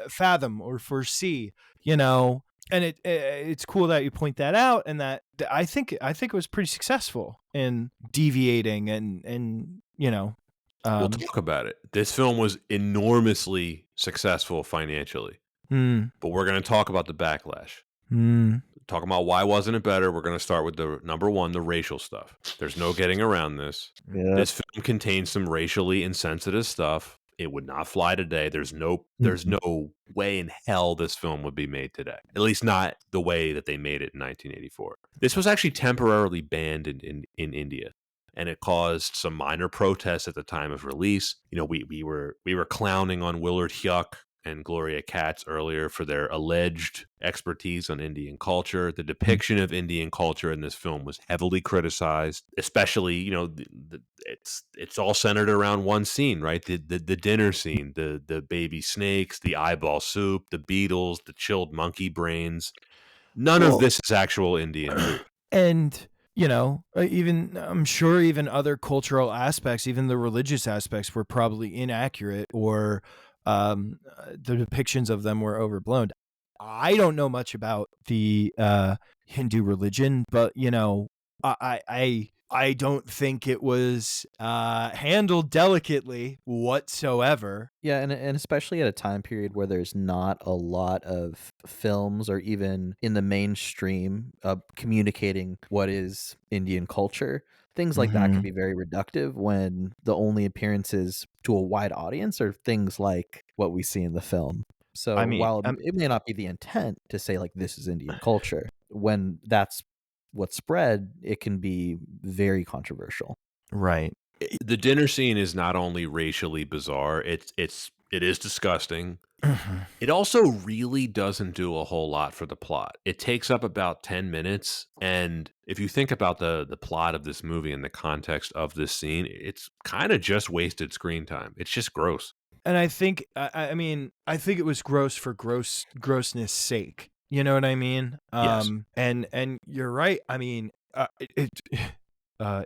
fathom or foresee. You know, and it's cool that you point that out, and that I think it was pretty successful in deviating and We'll um, talk about it. This film was enormously successful financially, hmm, but we're going to talk about the backlash. hmm, Talking about why wasn't it better, we're going to start with the number one, the racial stuff. There's no getting around this. Yeah. This film contains some racially insensitive stuff. It would not fly today. There's Mhm. no way in hell this film would be made today. At least not the way that they made it in 1984. This was actually temporarily banned in India, and it caused some minor protests at the time of release. You know, we were clowning on Willard Hyuk and Gloria Katz earlier for their alleged expertise on Indian culture. The depiction of Indian culture in this film was heavily criticized, especially, you know, it's all centered around one scene, right? The dinner scene, the baby snakes, the eyeball soup, the beetles, the chilled monkey brains. None of well, this is actual Indian food. and even I'm sure even other cultural aspects, even the religious aspects, were probably inaccurate, or the depictions of them were overblown. I don't know much about the Hindu religion, but I don't think it was handled delicately whatsoever. Yeah, and especially at a time period where there's not a lot of films or even in the mainstream communicating what is Indian culture, things like that can Hmm. be very reductive when the only appearances to a wide audience are things like what we see in the film. So I mean, while it may not be the intent to say like this is Indian culture, when that's what's spread, it can be very controversial. right. The dinner scene is not only racially bizarre, it is disgusting. It also really doesn't do a whole lot for the plot. It takes up about 10 minutes, and if you think about the plot of this movie in the context of this scene, it's kind of just wasted screen time. It's just gross. And I think I think it was gross for grossness sake. You know what I mean? Yes. And you're right. I mean,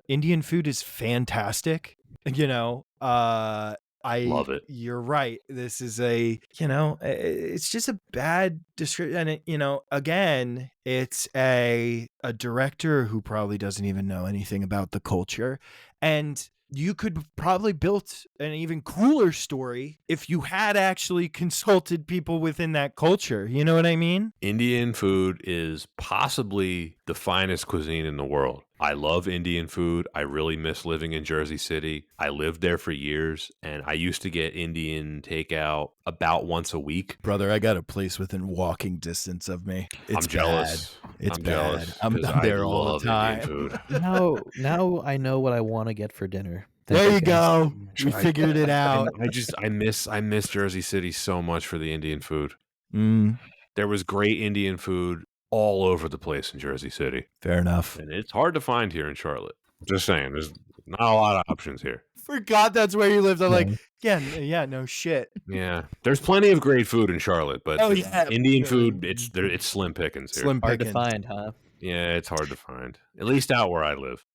Indian food is fantastic. You know, Love it. you're right. This is it's just a bad description. And again, it's a director who probably doesn't even know anything about the culture. And you could have probably built an even cooler story if you had actually consulted people within that culture. You know what I mean? Indian food is possibly the finest cuisine in the world. I love Indian food. I really miss living in Jersey City. I lived there for years, and I used to get Indian takeout about once a week. Brother, I got a place within walking distance of me. It's I'm jealous. bad. It's I'm bad. jealous I'm because I there all the love Indian time. food. Now I know what I want to get for dinner. Thank There you guys. go. We figured it out. I miss Jersey City so much for the Indian food. Mm, There was great Indian food all over the place in Jersey City, fair enough. and it's hard to find here in Charlotte. Just saying, there's not a lot of options here. Forgot that's where you lived. I'm like, Yeah. yeah, no shit. Yeah, there's plenty of great food in Charlotte, but Oh, yeah. Indian food, it's slim pickings here. Slim Hard to pickings. find, huh? Yeah, it's hard to find, at least out where I live.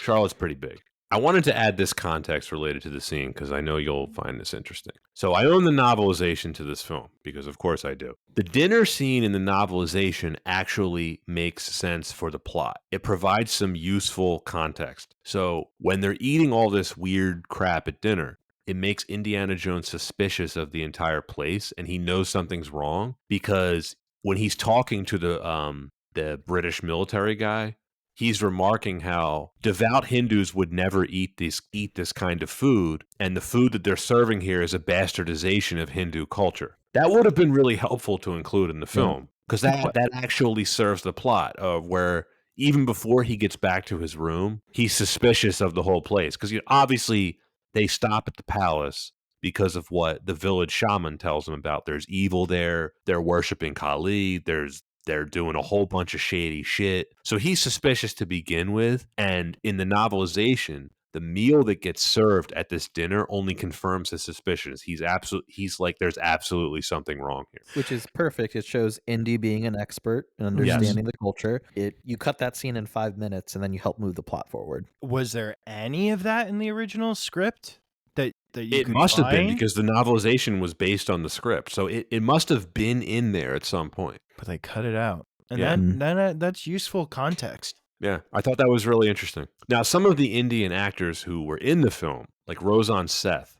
Charlotte's pretty big. I wanted to add this context related to the scene because I know you'll find this interesting. So I own the novelization to this film because, of course, I do. The dinner scene in the novelization actually makes sense for the plot. It provides some useful context. So when they're eating all this weird crap at dinner, it makes Indiana Jones suspicious of the entire place, and he knows something's wrong because when he's talking to the British military guy, he's remarking how devout Hindus would never eat this kind of food, and the food that they're serving here is a bastardization of Hindu culture. That would have been really helpful to include in the film because that actually serves the plot of where even before he gets back to his room, he's suspicious of the whole place because obviously they stop at the palace because of what the village shaman tells them about. There's evil there. They're worshiping Kali. They're doing a whole bunch of shady shit. So he's suspicious to begin with. And in the novelization, The meal that gets served at this dinner only confirms his suspicions. He's like, there's absolutely something wrong here. Which is perfect. It shows Indy being an expert and Yes. understanding the culture. You cut that scene in 5 minutes and then you help move the plot forward. Was there any of that in the original script that you It could must have been, find? because the novelization was based on the script. So it must have been in there at some point. But they cut it out. And Yeah. that's useful context. Yeah, I thought that was really interesting. Now, some of the Indian actors who were in the film, like Roshan Seth,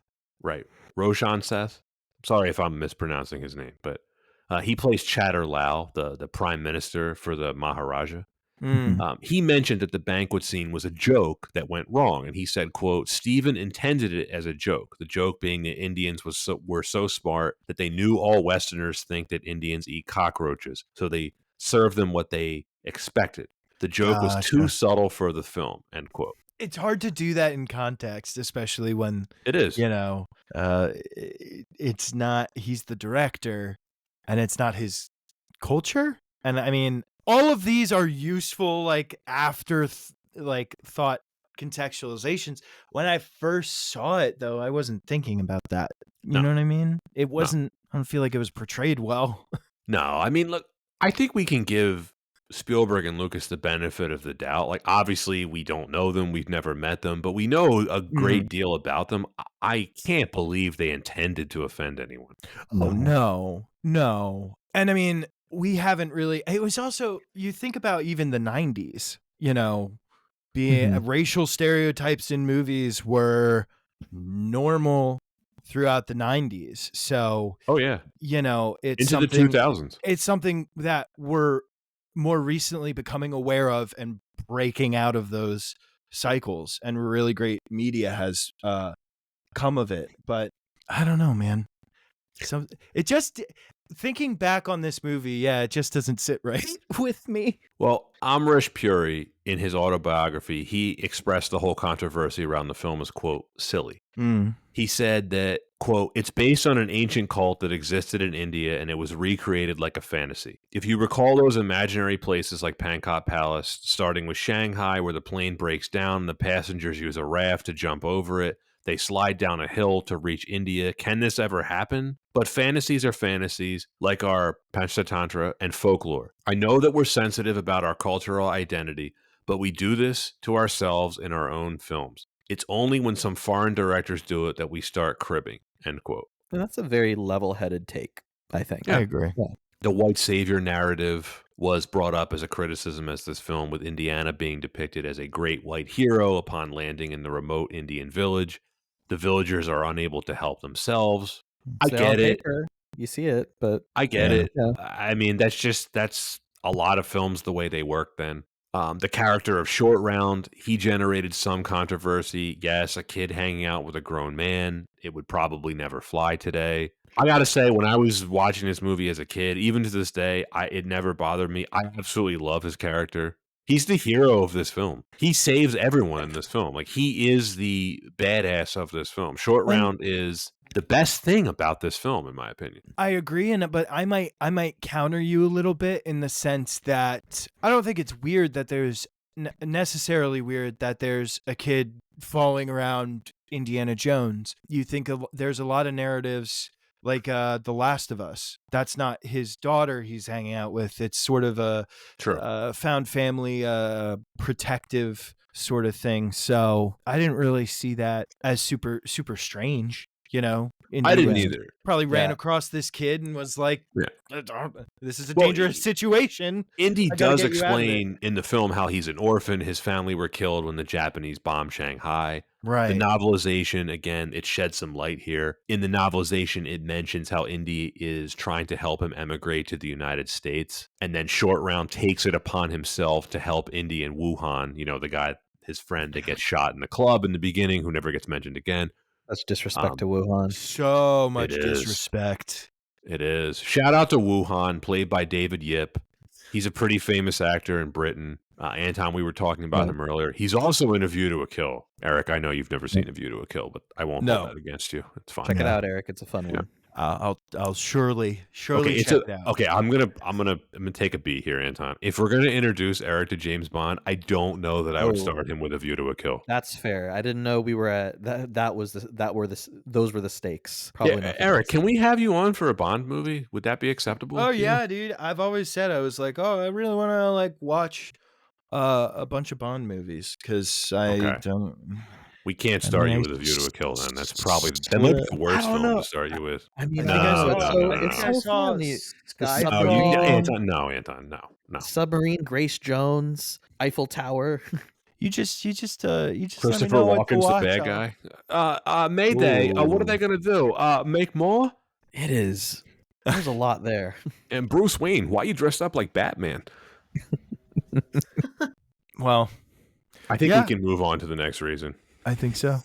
Roshan Seth. Sorry if I'm mispronouncing his name, but he plays Chatter Lal, the prime minister for the Maharaja. He mentioned that the banquet scene was a joke that went wrong, and he said, quote, Stephen intended it as a joke, the joke being that Indians were so smart that they knew all Westerners think that Indians eat cockroaches, so they served them what they expected. The joke was too subtle for the film, end quote. It's hard to do that in context, especially when It is. It's not, he's the director and it's not his culture. And I mean, all of these are useful, like after thought contextualizations. When I first saw it, though, I wasn't thinking about that. You know what I mean? It wasn't, I don't feel like it was portrayed well. No, I mean, look, I think we can give Spielberg and Lucas the benefit of the doubt. Like, obviously, we don't know them. We've never met them, but we know a great deal about them. I can't believe they intended to offend anyone. Oh, no. And I mean, we haven't really, it was also, you think about even the 90s, being racial stereotypes in movies were normal throughout the 90s. So, oh yeah, it's into the 2000s. It's something that we're more recently becoming aware of and breaking out of those cycles, and really great media has come of it. But I don't know, man. So it just, thinking back on this movie, it just doesn't sit right with me. Well, Amrish Puri, in his autobiography, he expressed the whole controversy around the film as, quote, silly. He said that, quote, it's based on an ancient cult that existed in India and it was recreated like a fantasy. If you recall those imaginary places like Pankot Palace, starting with Shanghai, where the plane breaks down and the passengers use a raft to jump over it, they slide down a hill to reach India. Can this ever happen? But fantasies are fantasies, like our Panchatantra and folklore. I know that we're sensitive about our cultural identity, but we do this to ourselves in our own films. It's only when some foreign directors do it that we start cribbing, end quote. And that's a very level-headed take, I think. I agree. Yeah. The white savior narrative was brought up as a criticism as this film, with Indiana being depicted as a great white hero upon landing in the remote Indian village. The villagers are unable to help themselves. I get it. You see it, but I get it. Yeah. I mean, that's a lot of films the way they work then. The character of Short Round, he generated some controversy. Yes, a kid hanging out with a grown man. It would probably never fly today. I gotta say, when I was watching this movie as a kid, even to this day, it never bothered me. I absolutely love his character. He's the hero of this film. He saves everyone in this film. Like, he is the badass of this film. Short Round is the best thing about this film, in my opinion. I agree, but I might counter you a little bit in the sense that I don't think it's weird that there's necessarily weird that there's a kid following around Indiana Jones. You think there's a lot of narratives like The Last of Us. That's not his daughter he's hanging out with. It's sort of a found family, protective sort of thing. So I didn't really see that as super strange. I didn't either. Probably ran across this kid and was like, this is a dangerous situation. Indy does explain in the film how he's an orphan. His family were killed when the Japanese bombed Shanghai. Right. The novelization, again, it sheds some light here. In the novelization, it mentions how Indy is trying to help him emigrate to the United States. And then Short Round takes it upon himself to help Indy in Wuhan, the guy, his friend that gets shot in the club in the beginning, who never gets mentioned again. That's disrespect to Wuhan. So much disrespect. It is. Shout out to Wuhan, played by David Yip. He's a pretty famous actor in Britain. Anton, we were talking about him earlier. He's also in A View to a Kill. Eric, I know you've never seen A View to a Kill, but I won't hold that against you. It's fine. Check it out, Eric. It's a fun one. I'll surely Okay, check it out. okay. I'm gonna take a beat here, Anton. If we're gonna introduce Eric to James Bond, I don't know that I would start him with A View to a Kill. That's fair. I didn't know we were at that. Those were the stakes. Yeah, Probably nothing Eric, else. can we have you on for a Bond movie? Would that be acceptable? Oh to you? yeah, dude. I've always said I was like, oh, I really want to like watch a bunch of Bond movies because I Okay. don't. We can't I start mean, you I with A View to a Kill. Then that might be the I worst don't film know. to start you with. I mean, I I think I know saw. No. it's I so saw fun. The No, submarine, Anton, no. submarine, Grace Jones, Eiffel Tower. You just let me Christopher know what to Walken's the watch. bad guy. Mayday. What are they gonna do? Make more? It is. There's a lot there. And Bruce Wayne, why you dressed up like Batman? Well, I think Yeah. we can move on to the next reason. I think so.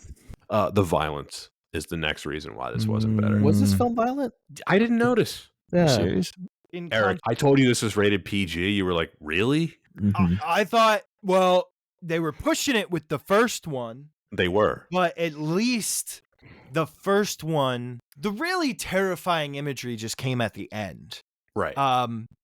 The violence is the next reason why this wasn't better. Was this film violent? I didn't notice. Yeah. Serious? Eric, I told you this was rated PG. You were like, really? Mhm. I thought, well, they were pushing it with the first one, They were. but at least the first one, the really terrifying imagery just came at the end. Right.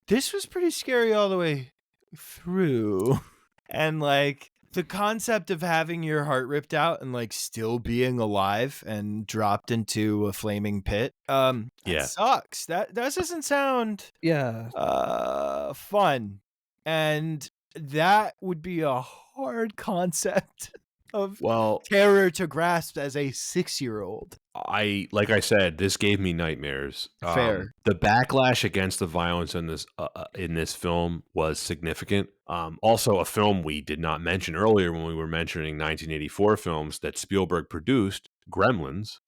This was pretty scary all the way through. And like the concept of having your heart ripped out and like still being alive and dropped into a flaming pit. That Yeah. sucks. That doesn't sound Yeah. fun. And that would be a hard concept of terror to grasp as a 6-year-old. Like I said, this gave me nightmares. Fair. The backlash against the violence in this film was significant. Also, a film we did not mention earlier when we were mentioning 1984 films that Spielberg produced, Gremlins.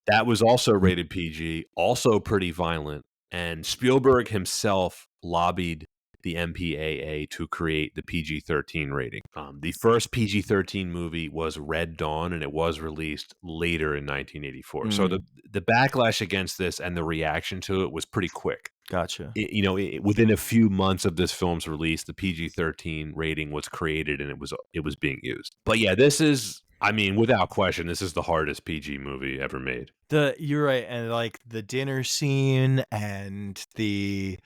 That was also rated PG, also pretty violent. And Spielberg himself lobbied the MPAA to create the PG-13 rating. The first PG-13 movie was Red Dawn, and it was released later in 1984. So the backlash against this and the reaction to it was pretty quick. Gotcha. Within a few months of this film's release, the PG-13 rating was created and it was being used. But yeah, this is, I mean, without question, this is the hardest PG movie ever made. You're right, and like the dinner scene and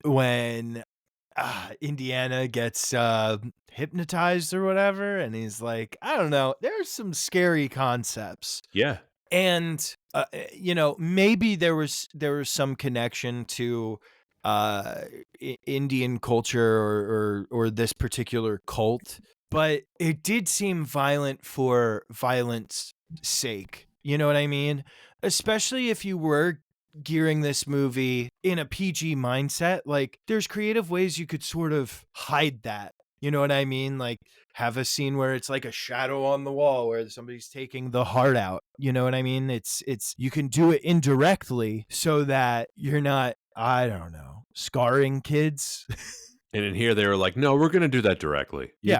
when Indiana gets hypnotized or whatever, and he's like, I don't know, there's some scary concepts. Yeah. And maybe there was some connection to Indian culture or this particular cult, but it did seem violent for violence sake. You know what I mean? Especially if you were gearing this movie in a PG mindset, like there's creative ways you could sort of hide that. You know what I mean? Like have a scene where it's like a shadow on the wall where somebody's taking the heart out. You know what I mean? It's you can do it indirectly so that you're not, I don't know, scarring kids. And in here they were like, no, we're going to do that directly. You're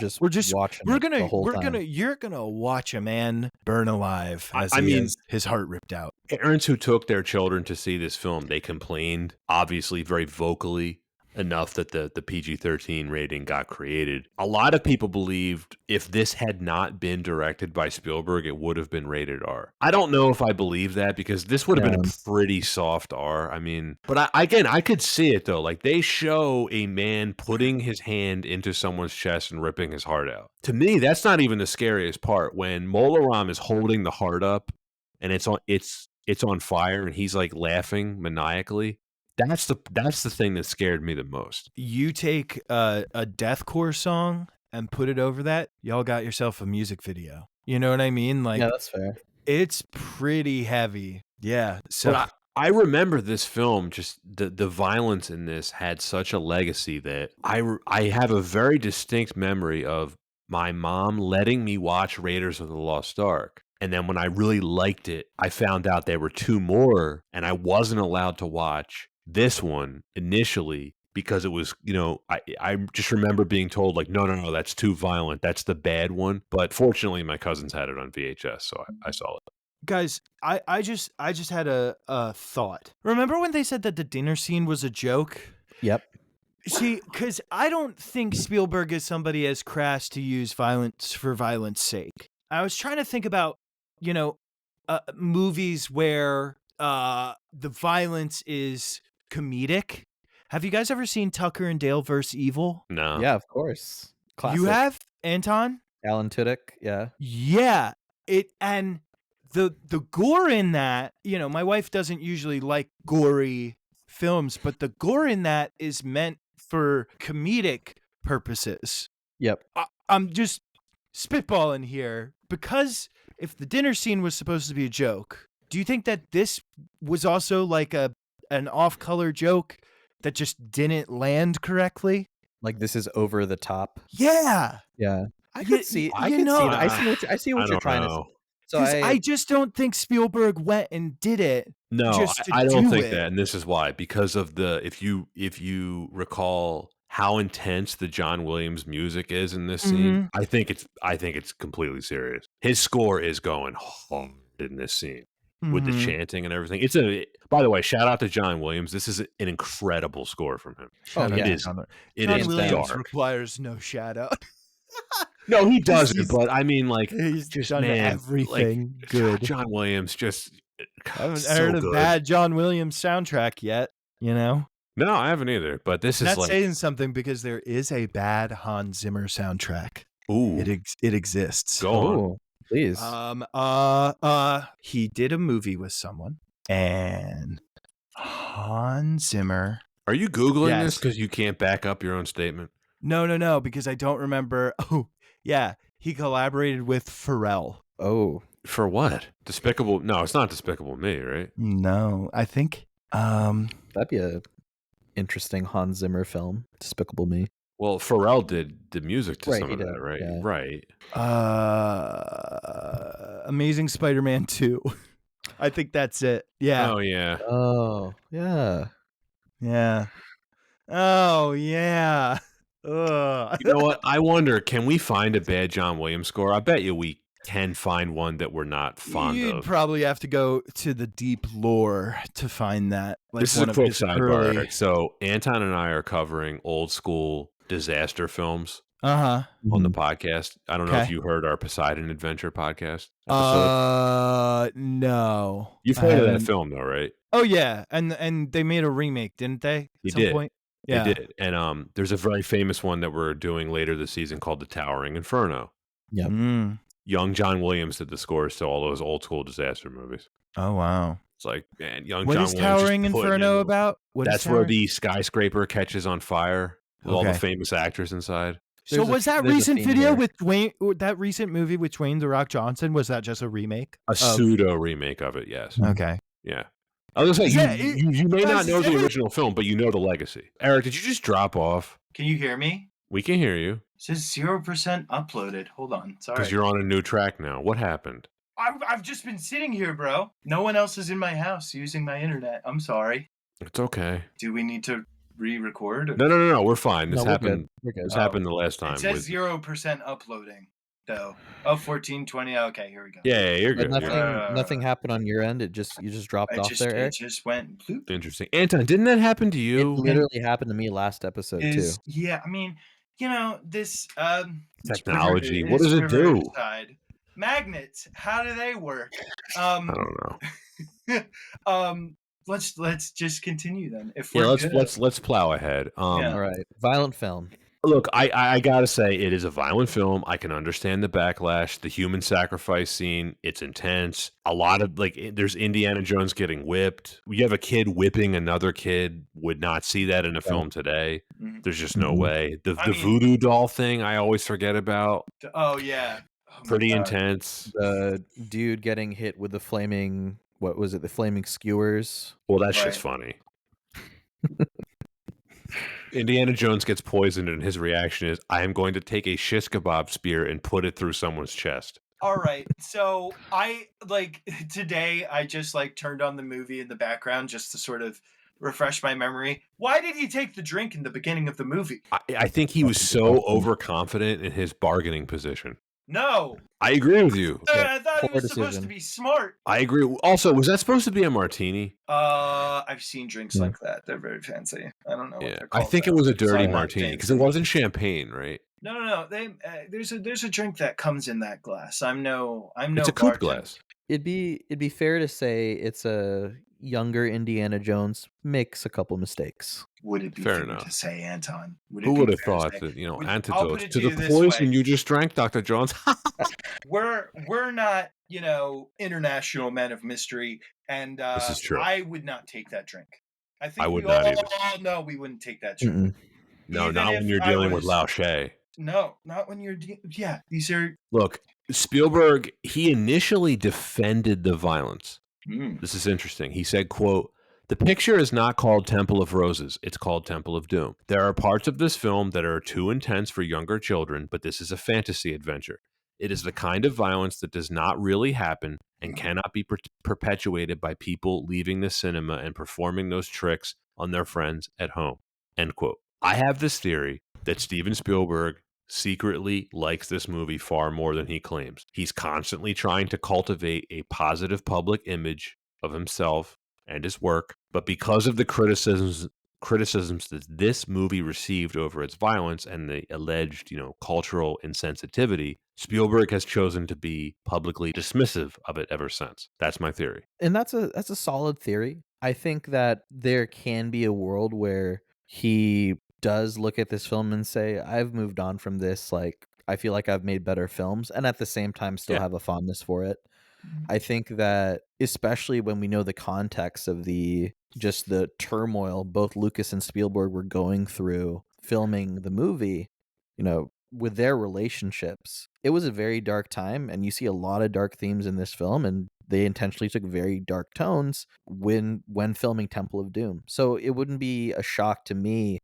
watching the whole time. You're gonna watch a man burn alive as his heart ripped out. Parents who took their children to see this film, they complained, obviously very vocally, enough that the PG-13 rating got created. A lot of people believed if this had not been directed by Spielberg, it would have been rated R. I don't know if I believe that because this would have been a pretty soft R. I mean, but I could see it though. Like they show a man putting his hand into someone's chest and ripping his heart out. To me, that's not even the scariest part. When Mola Ram is holding the heart up and it's on fire and he's like laughing maniacally. That's the thing that scared me the most. You take a deathcore song and put it over that, y'all got yourself a music video. You know what I mean? Like, yeah, that's fair. It's pretty heavy. Yeah. So but I remember this film, just the violence in this had such a legacy that I have a very distinct memory of my mom letting me watch Raiders of the Lost Ark. And then when I really liked it, I found out there were two more and I wasn't allowed to watch this one initially because it was, I just remember being told like, no, that's too violent. That's the bad one. But fortunately, my cousins had it on VHS, so I saw it. Guys, I just had a thought. Remember when they said that the dinner scene was a joke? Yep. See, because I don't think Spielberg is somebody as crass to use violence for violence sake. I was trying to think about, movies where the violence is comedic. Have you guys ever seen Tucker and Dale vs. Evil? No. Yeah, of course. Classic. You have, Anton? Alan Tudyk, yeah. Yeah. And the gore in that, my wife doesn't usually like gory films, but the gore in that is meant for comedic purposes. Yep. I'm just spitballing here, because if the dinner scene was supposed to be a joke, do you think that this was also like an off-color joke that just didn't land correctly? Like, this is over the top. Yeah. Yeah. I could see I that. I see what you're trying to say. So I just don't think Spielberg went and did it. No, I don't think that, and this is why. Because of if you recall how intense the John Williams music is in this scene, I think it's completely serious. His score is going hard in this scene with the chanting and everything. By the way, shout out to John Williams. This is an incredible score from him. Yeah. It is. John It Williams dark. requires no shout out. No, he doesn't. But I mean, like, he's just done man, everything like, good. John Williams just. I haven't heard a bad John Williams soundtrack yet. No, I haven't either. But this is not like saying something, because there is a bad Hans Zimmer soundtrack. Ooh, it exists. Go on, please. He did a movie with someone, and Hans Zimmer. Are you Googling this because you can't back up your own statement? No, because I don't remember. Oh, yeah, he collaborated with Pharrell. Oh. For what? Despicable? No, it's not Despicable Me, right? No, I think that'd be a interesting Hans Zimmer film, Despicable Me. Well, Pharrell did the music to some of did, that, right? yeah. Right. Amazing Spider-Man 2. I think that's it. Yeah. Oh yeah. Oh yeah. Yeah. Oh yeah. Ugh. You know what? I wonder, can we find a bad John Williams score? I bet you we can find one that we're not fond You'd of. probably have to go to the deep lore to find that. Like, this is a quick sidebar. Eric. So Anton and I are covering old school disaster films on the podcast. I don't know if you heard our Poseidon Adventure podcast episode. No. You've heard of that film though, right? Oh yeah, and they made a remake, didn't they? They did. Yeah. They did. And there's a very famous one that we're doing later this season called The Towering Inferno. Yep. Young John Williams did the scores to all those old school disaster movies. Oh wow! It's like, man, John What Williams. What is Towering Inferno about? That's where the skyscraper catches on fire with all the famous actors inside. So was that recent video with Dwayne? That recent movie with Dwayne "The Rock" Johnson, was that just a remake? A pseudo remake of it, yes. Okay. Yeah. I was gonna say you may not know the original film, but you know the legacy. Eric, did you just drop off? Can you hear me? We can hear you. It says 0% uploaded. Hold on. Sorry. Because you're on a new track now. What happened? I've just been sitting here, bro. No one else is in my house using my internet. I'm sorry. It's okay. Do we need to re-record? No. We're fine. This happened. We're good. This happened the last time. It says 0% uploading, though. Oh, 1420. Okay, here we go. Yeah, you're good. Nothing happened on your end. You just dropped off there, Eric? It just went bloop. Interesting. Anton, didn't that happen to you? It literally happened to me last episode too. Yeah, I mean, this technology. What does it do? Magnets. How do they work? I don't know. Let's just continue then. Let's plow ahead. All right. Violent film. Look, I gotta say, it is a violent film. I can understand the backlash, the human sacrifice scene. It's intense. A lot of there's Indiana Jones getting whipped. You have a kid whipping another kid. Would not see that in a film today. There's just no way. The voodoo doll thing, I always forget about. Oh yeah, pretty intense. The dude getting hit with the flaming. What was it? The flaming skewers. Well, that's just funny. Indiana Jones gets poisoned, and his reaction is, "I am going to take a shish kebab spear and put it through someone's chest." All right, so today I just turned on the movie in the background just to sort of refresh my memory. Why did he take the drink in the beginning of the movie? I think he was so overconfident in his bargaining position. No. I agree with you. I thought he was supposed to be smart. I agree. Also, was that supposed to be a martini? I've seen drinks like that. They're very fancy. I don't know what they're called. I think it was a dirty martini because it wasn't champagne, right? No. There's a drink that comes in that glass. I'm no It's a coupe glass. It'd be fair to say it's a younger Indiana Jones makes a couple mistakes. Would it be Fair fair to enough. say, Anton? Would Who it be would have fair to thought say? that, I'll put antidotes it to to the you this way: poison you just drank, Dr. Jones? we're not, international men of mystery, and This is true. I would not take that drink. I I think we would not all either. know we wouldn't take that drink, Mm-mm. No, even not when if you're I dealing with was. Lao She. No, not when you're. Yeah, these are. Look, Spielberg, he initially defended the violence. Mm. This is interesting. He said, quote, "The picture is not called Temple of Roses. It's called Temple of Doom. There are parts of this film that are too intense for younger children, but this is a fantasy adventure. It is the kind of violence that does not really happen and cannot be perpetuated by people leaving the cinema and performing those tricks on their friends at home." End quote. I have this theory that Steven Spielberg secretly likes this movie far more than he claims. He's constantly trying to cultivate a positive public image of himself and his work, but because of the criticisms that this movie received over its violence and the alleged, cultural insensitivity, Spielberg has chosen to be publicly dismissive of it ever since. That's my theory. And that's a solid theory. I think that there can be a world where he does look at this film and say, "I've moved on from this, like, I feel like I've made better films," and at the same time still Yeah. have a fondness for it. Mm-hmm. I think that especially when we know the context of the turmoil both Lucas and Spielberg were going through filming the movie, with their relationships, it was a very dark time, and you see a lot of dark themes in this film, and they intentionally took very dark tones when filming Temple of Doom. So it wouldn't be a shock to me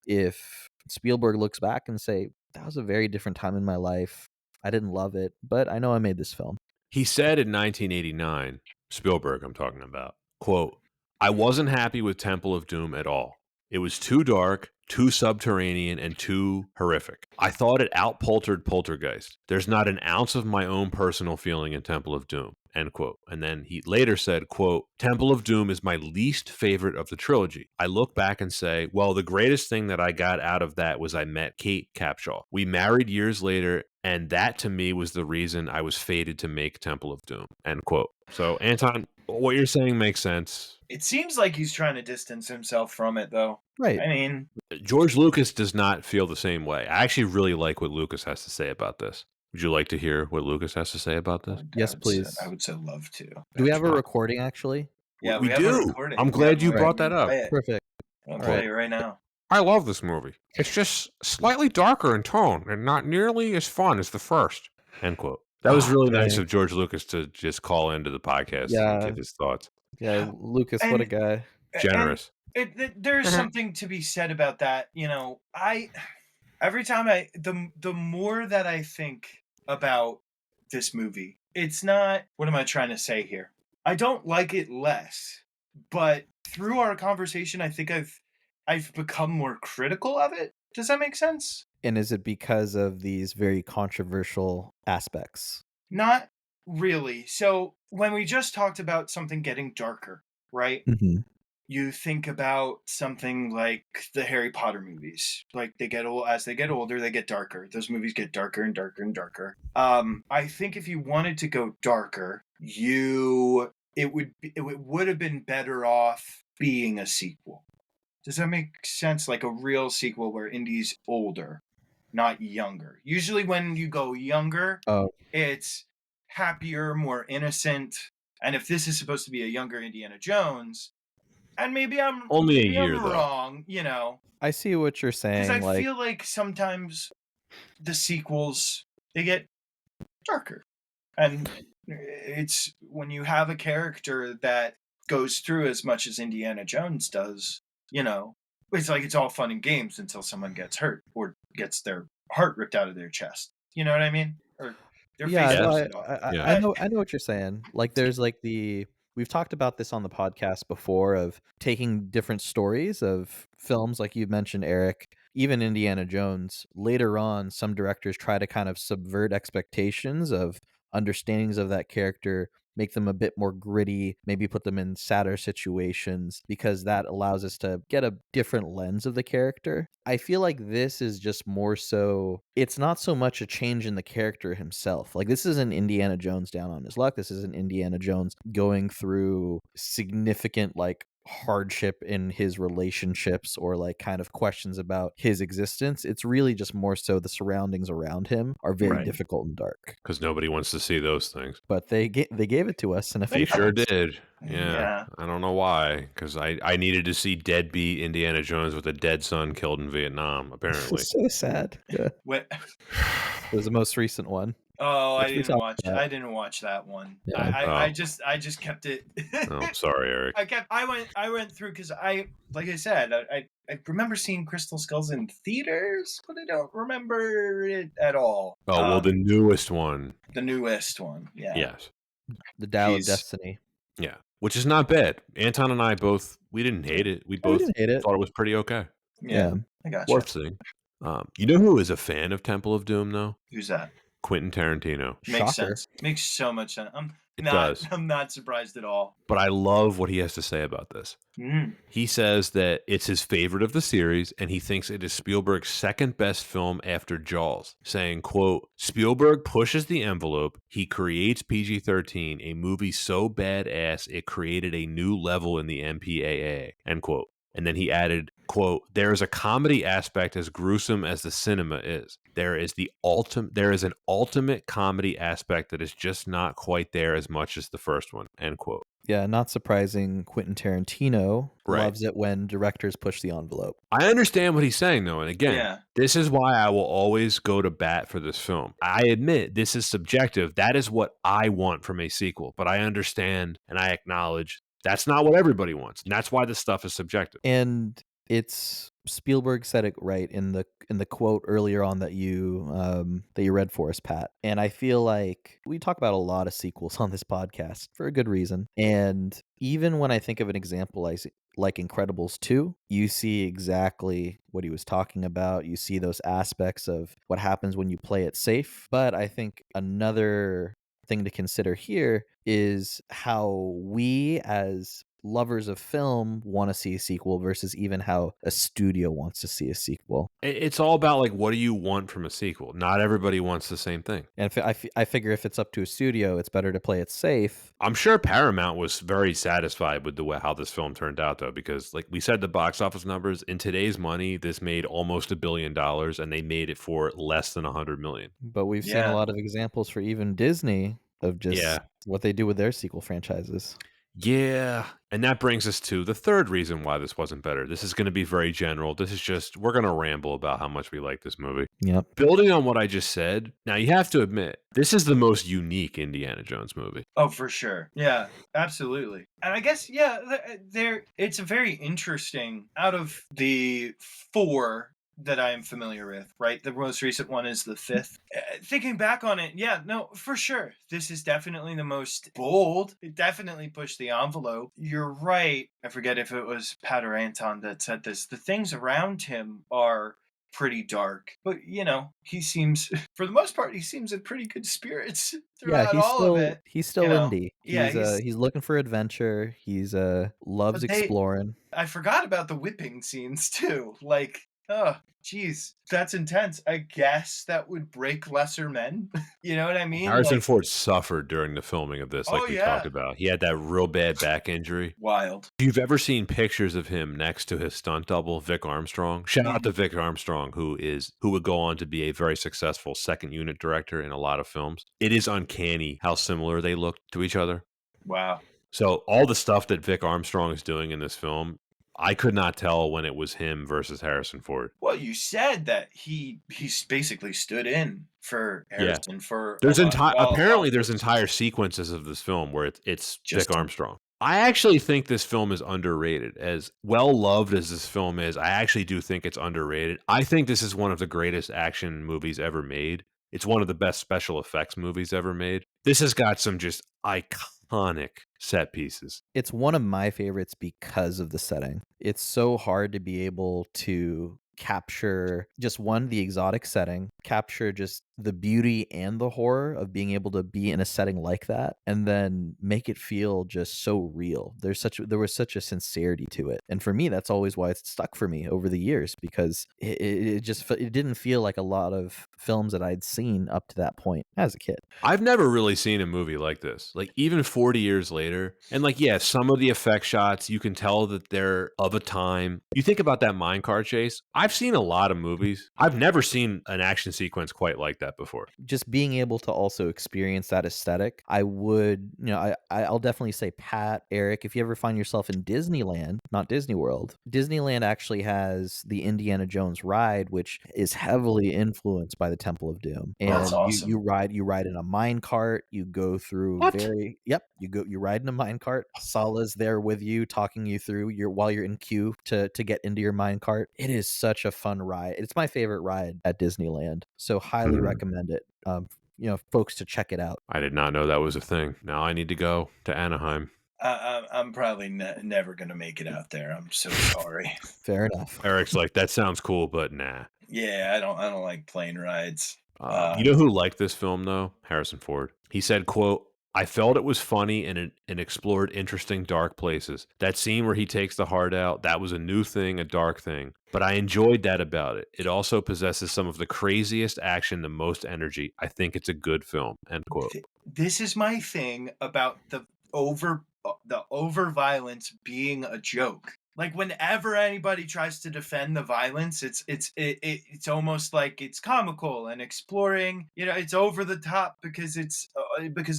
if Spielberg looks back and say, "That was a very different time in my life. I didn't love it, but I know I made this film." He said in 1989, Spielberg I'm talking about, quote, "I wasn't happy with Temple of Doom at all. It was too dark, too subterranean, and too horrific. I thought it outpoltered Poltergeist. There's not an ounce of my own personal feeling in Temple of Doom." End quote. And then he later said, quote, "Temple of Doom is my least favorite of the trilogy. I look back and say, well, the greatest thing that I got out of that was I met Kate Capshaw. We married years later, and that to me was the reason I was fated to make Temple of Doom." End quote. So, Anton, what you're saying makes sense. It seems like he's trying to distance himself from it, though. Right. I mean, George Lucas does not feel the same way. I actually really like what Lucas has to say about this. Would you like to hear what Lucas has to say about this? Yes, please. I would so love to. Do we have a Actually, recording actually? Yeah, we have a do. recording. I'm glad you Right. brought that up. Play it. Perfect. I'll All play right. it right now. I love this movie. It's just slightly darker in tone and not nearly as fun as the first. End quote. That was really nice Right. of George Lucas to just call into the podcast and Yeah. give his thoughts. Yeah, Lucas, what a And- guy. Generous. There's something to be said about that. Every time the more that I think about this movie, it's not, what am I trying to say here? I don't like it less, but through our conversation, I think I've become more critical of it. Does that make sense? And is it because of these very controversial aspects? Not really. So when we just talked about something getting darker, right? Mm-hmm. You think about something like the Harry Potter movies. Like they get old, as they get older, they get darker. Those movies get darker and darker and darker. I think if you wanted to go darker, it would have been better off being a sequel. Does that make sense? Like a real sequel where Indy's older, not younger. Usually when you go younger, Oh. it's happier, more innocent. And if this is supposed to be a younger Indiana Jones, and maybe I'm Only a maybe year, I'm though. wrong, I see what you're saying. because I feel like sometimes the sequels, they get darker, and it's when you have a character that goes through as much as Indiana Jones does, it's like it's all fun and games until someone gets hurt or gets their heart ripped out of their chest. You know what I mean? Or their Yeah, face no, busted off. Yeah. I know what you're saying. Like there's like we've talked about this on the podcast before of taking different stories of films, like you mentioned, Eric, even Indiana Jones. Later on, some directors try to kind of subvert expectations of understandings of that character make them a bit more gritty, maybe put them in sadder situations, because that allows us to get a different lens of the character. I feel like this is just more so, it's not so much a change in the character himself. Like, this isn't Indiana Jones down on his luck. This isn't Indiana Jones going through significant, like, hardship in his relationships or like kind of questions about his existence. It's really just more so the surroundings around him are very Right. difficult and dark. Because nobody wants to see those things. But they gave it to us in a few They sure times. did. Yeah. Yeah. I don't know why. Because I needed to see deadbeat Indiana Jones with a dead son killed in Vietnam, apparently. It's so sad. Yeah. What? It was the most recent one. Oh, Which we talked about. I didn't watch that one. Yeah. I just kept it. Oh, sorry, Eric. I went through because like I said, I remember seeing Crystal Skulls in theaters, but I don't remember it at all. Oh, well, the newest one. The newest one. Yeah. Yes. The Tao of Jeez. Destiny. Yeah. Which is not bad. Anton and I both, we didn't hate it. We both didn't hate it. thought it was pretty okay. Yeah. I gotcha. Worth seeing. You know who is a fan of Temple of Doom, though? Who's that? Quentin Tarantino. Makes Shocker. sense. Makes so much sense. does. I'm not surprised at all. But I love what he has to say about this. He says that it's his favorite of the series, and he thinks it is Spielberg's second best film after Jaws, saying, quote, Spielberg pushes the envelope. He creates PG-13, a movie so badass it created a new level in the MPAA, end quote. And then he added, quote, there is a comedy aspect as gruesome as the cinema is. There is an ultimate comedy aspect that is just not quite there as much as the first one, end quote. Yeah, not surprising. Quentin Tarantino Right. loves it when directors push the envelope. I understand what he's saying, though. And again, this is why I will always go to bat for this film. I admit this is subjective. That is what I want from a sequel. But I understand and I acknowledge that's not what everybody wants. And that's why this stuff is subjective. And it's Spielberg said it right in the quote earlier on that you read for us, Pat. And I feel like we talk about a lot of sequels on this podcast for a good reason. And even when I think of an example like Incredibles 2, you see exactly what he was talking about. You see those aspects of what happens when you play it safe. But I think another thing to consider here is how we as lovers of film want to see a sequel versus even how a studio wants to see a sequel. It's all about, like, what do you want from a sequel? Not everybody wants the same thing. And I figure if it's up to a studio, it's better to play it safe. I'm sure Paramount was very satisfied with how this film turned out, though, because, like we said, the box office numbers, in today's money, this made almost $1 billion, and they made it for less than $100 million. But we've seen a lot of examples for even Disney of just what they do with their sequel franchises. Yeah, and that brings us to the third reason why this wasn't better. This is going to be very general. This is just, we're going to ramble about how much we like this movie. Yep. Building on what I just said, now you have to admit, this is the most unique Indiana Jones movie. Oh, for sure. Yeah, absolutely. And I guess, it's a very interesting, out of the 4 that I am familiar with, right? The most recent one is the 5th. Thinking back on it, for sure. This is definitely the most bold. It definitely pushed the envelope. You're right. I forget if it was Pat or Anton that said this. The things around him are pretty dark, but he seems, for the most part, he seems in pretty good spirits throughout of it. He's still indie. He's looking for adventure. He's loves exploring. I forgot about the whipping scenes too. Like, oh, geez, that's intense. I guess that would break lesser men. You know what I mean? Harrison Ford suffered during the filming of this, like we talked about. He had that real bad back injury. Wild. If you've ever seen pictures of him next to his stunt double, Vic Armstrong, shout out to Vic Armstrong, who would go on to be a very successful second unit director in a lot of films. It is uncanny how similar they look to each other. Wow. So all the stuff that Vic Armstrong is doing in this film, I could not tell when it was him versus Harrison Ford. Well, you said that he's basically stood in for Harrison for. There's there's entire sequences of this film where it's Vic Armstrong. I actually think this film is underrated. As well loved as this film is, I actually do think it's underrated. I think this is one of the greatest action movies ever made. It's one of the best special effects movies ever made. This has got some just iconic set pieces. It's one of my favorites because of the setting. It's so hard to be able to capture just the exotic setting, capture just the beauty and the horror of being able to be in a setting like that and then make it feel just so real. There was such a sincerity to it. And for me, that's always why it's stuck for me over the years, because it didn't feel like a lot of films that I'd seen up to that point as a kid. I've never really seen a movie like this. Like, even 40 years later, and like, yeah, some of the effect shots, you can tell that they're of a time. You think about that minecart chase. I've seen a lot of movies. I've never seen an action sequence quite like that before. Just being able to also experience that aesthetic, I would, I'll definitely say, Pat, Eric, if you ever find yourself in Disneyland, not Disney World, Disneyland actually has the Indiana Jones ride, which is heavily influenced by the Temple of Doom. And That's awesome. you ride in a mine cart, you go through you ride in a mine cart. Sala's there with you, talking you through while you're in queue to get into your mine cart. It is such a fun ride. It's my favorite ride at Disneyland. So highly recommend it. Folks to check it out. I did not know that was a thing. Now I need to go to Anaheim. I'm probably never gonna make it out there. I'm so sorry. Fair enough. Eric's like, that sounds cool, but nah. Yeah, I don't like plane rides. You know who liked this film, though? Harrison Ford. He said, quote, "I felt it was funny and explored interesting dark places. That scene where he takes the heart out, that was a new thing, a dark thing. But I enjoyed that about it. It also possesses some of the craziest action, the most energy. I think it's a good film," end quote. This is my thing about the over violence being a joke. Like, whenever anybody tries to defend the violence, it's almost like it's comical and exploring. It's over the top because it's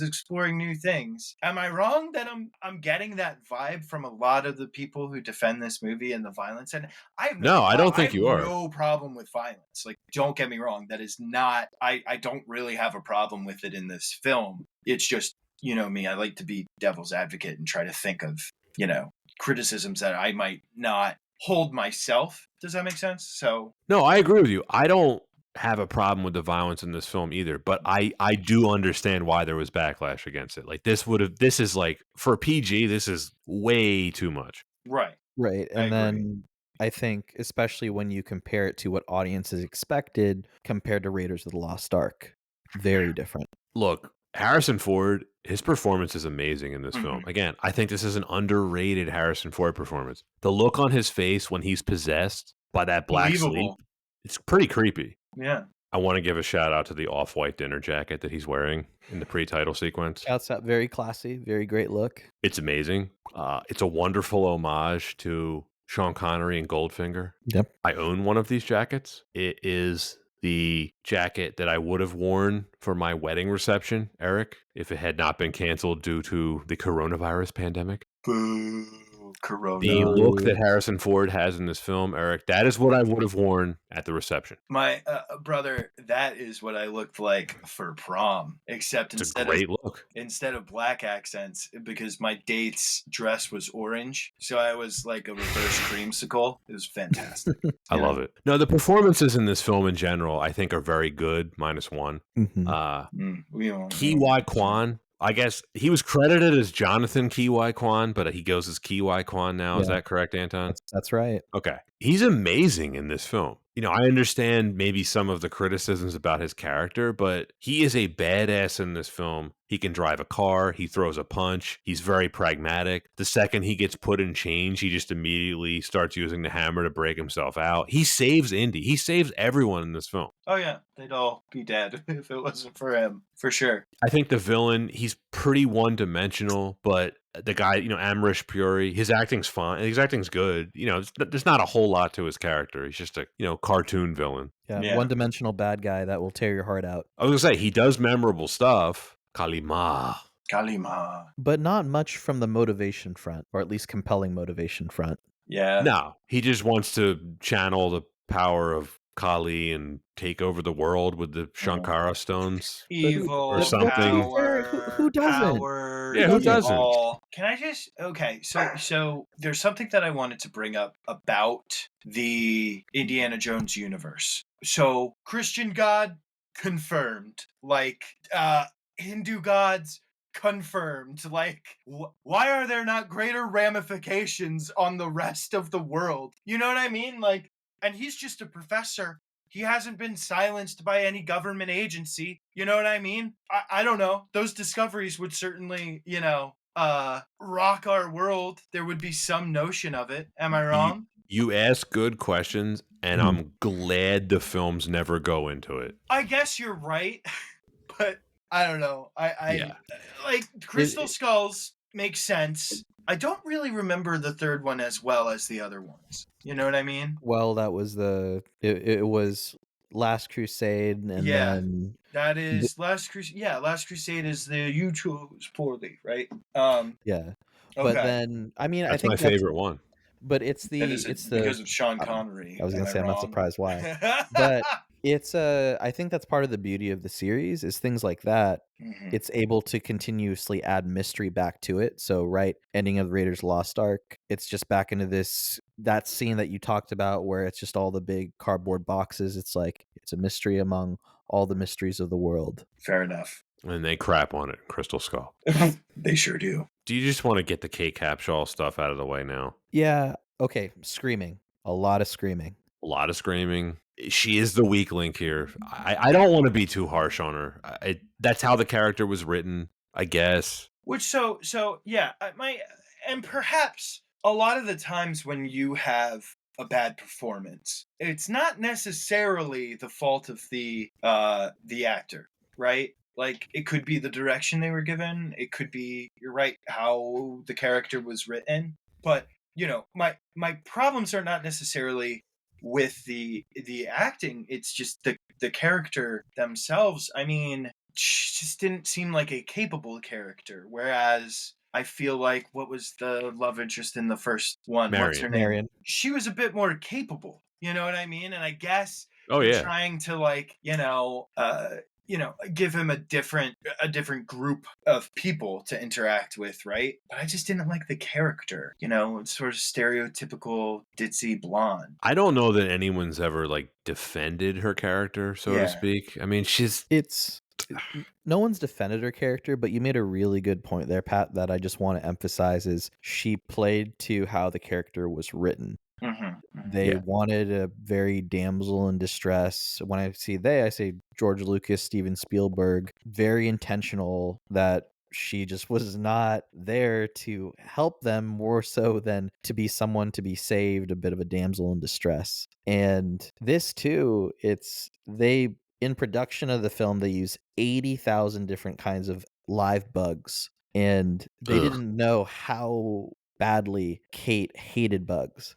exploring new things. Am I wrong that I'm getting that vibe from a lot of the people who defend this movie and the violence? And I have No, I don't think you are. No problem with violence. Like, don't get me wrong. That is not. I don't really have a problem with it in this film. It's just, me. I like to be devil's advocate and try to think of criticisms that I might not hold myself. Does that make sense? So no, I agree with you. I don't have a problem with the violence in this film either, but I do understand why there was backlash against it. Like, this is like, for PG, this is way too much. Right. And then I think, especially when you compare it to what audiences expected compared to Raiders of the Lost Ark, very different. Look, Harrison Ford, his performance is amazing in this film. Again, I think this is an underrated Harrison Ford performance. The look on his face when he's possessed by that black sleep, it's pretty creepy. Yeah. I want to give a shout out to the off-white dinner jacket that he's wearing in the pre-title sequence. Shouts out, very classy, very great look. It's amazing. It's a wonderful homage to Sean Connery and Goldfinger. Yep. I own one of these jackets. It is the jacket that I would have worn for my wedding reception, Eric, if it had not been canceled due to the coronavirus pandemic. Boo, corona. The look that Harrison Ford has in this film, Eric, that is what I would have worn at the reception. My brother, that is what I looked like for prom, except it's a great look. Instead of black accents, because my date's dress was orange, so I was like a reverse creamsicle. It was fantastic. I love it. No, the performances in this film in general, I think, are very good, -1. Ki-Wai Kwan, I guess he was credited as Jonathan Ki-Wai Kwan, but he goes as Ki-Wai Kwan now. Yeah. Is that correct, Anton? That's right. Okay. He's amazing in this film. I understand maybe some of the criticisms about his character, but he is a badass in this film. He can drive a car. He throws a punch. He's very pragmatic. The second he gets put in chains, he just immediately starts using the hammer to break himself out. He saves Indy. He saves everyone in this film. Oh, yeah. They'd all be dead if it wasn't for him, for sure. I think the villain, he's pretty one-dimensional, but the guy, Amrish Puri, his acting's fine. His acting's good. There's not a whole lot to his character. He's just a, cartoon villain. Yeah, one-dimensional bad guy that will tear your heart out. I was going to say, he does memorable stuff. Kalima. But not much from the motivation front, or at least compelling motivation front. Yeah. No, he just wants to channel the power of Kali and take over the world with the Shankara stones. Evil or something. Power, who doesn't? Power, yeah, who doesn't? Can I just so there's something that I wanted to bring up about the Indiana Jones universe. So Christian God confirmed, like Hindu gods confirmed. Like, why are there not greater ramifications on the rest of the world? You know what I mean? Like, and he's just a professor He hasn't been silenced by any government agency. You know what I mean? I don't know. Those discoveries would certainly, rock our world. There would be some notion of it. Am I wrong? You ask good questions, and I'm glad the films never go into it. I guess you're right, but I don't know. I like Crystal Skulls makes sense. I don't really remember the third one as well as the other ones. You know what I mean? Well, that was it was Last Crusade, and then that is Last Crusade. Yeah, Last Crusade is the You Chose Poorly, right? yeah. Okay. But then I mean, That's I think my favorite one. But it's because of Sean Connery. I was gonna say, I'm not surprised why. But But it's I think that's part of the beauty of the series is things like that. It's able to continuously add mystery back to it. So right, ending of Raiders Lost Ark, it's just back into that scene that you talked about where it's just all the big cardboard boxes. It's like it's a mystery among all the mysteries of the world. Fair enough. And they crap on it, Crystal Skull. They sure do. Do you just want to get the Kate Capshaw stuff out of the way now? Yeah. Okay. Screaming. A lot of screaming. A lot of screaming. She is the weak link here. I don't want to be too harsh on her. That's how the character was written, I guess. Which so yeah, and perhaps a lot of the times when you have a bad performance, it's not necessarily the fault of the actor, right? Like it could be the direction they were given. It could be, you're right, how the character was written. But my problems are not necessarily with the acting. It's just the character themselves. I mean, she just didn't seem like a capable character. Whereas I feel like, what was the love interest in the first one? Marion. What's her name? Marion. She was a bit more capable. You know what I mean? And I guess trying to give him a different group of people to interact with, right? But I just didn't like the character, it's sort of stereotypical ditzy blonde. I don't know that anyone's ever defended her character, so to speak. I mean, no one's defended her character, but you made a really good point there, Pat, that I just want to emphasize is she played to how the character was written. They wanted a very damsel in distress. When I say George Lucas, Steven Spielberg, very intentional that she just was not there to help them, more so than to be someone to be saved, a bit of a damsel in distress. And this too, in production of the film, they use 80,000 different kinds of live bugs, and they didn't know how badly Kate hated bugs.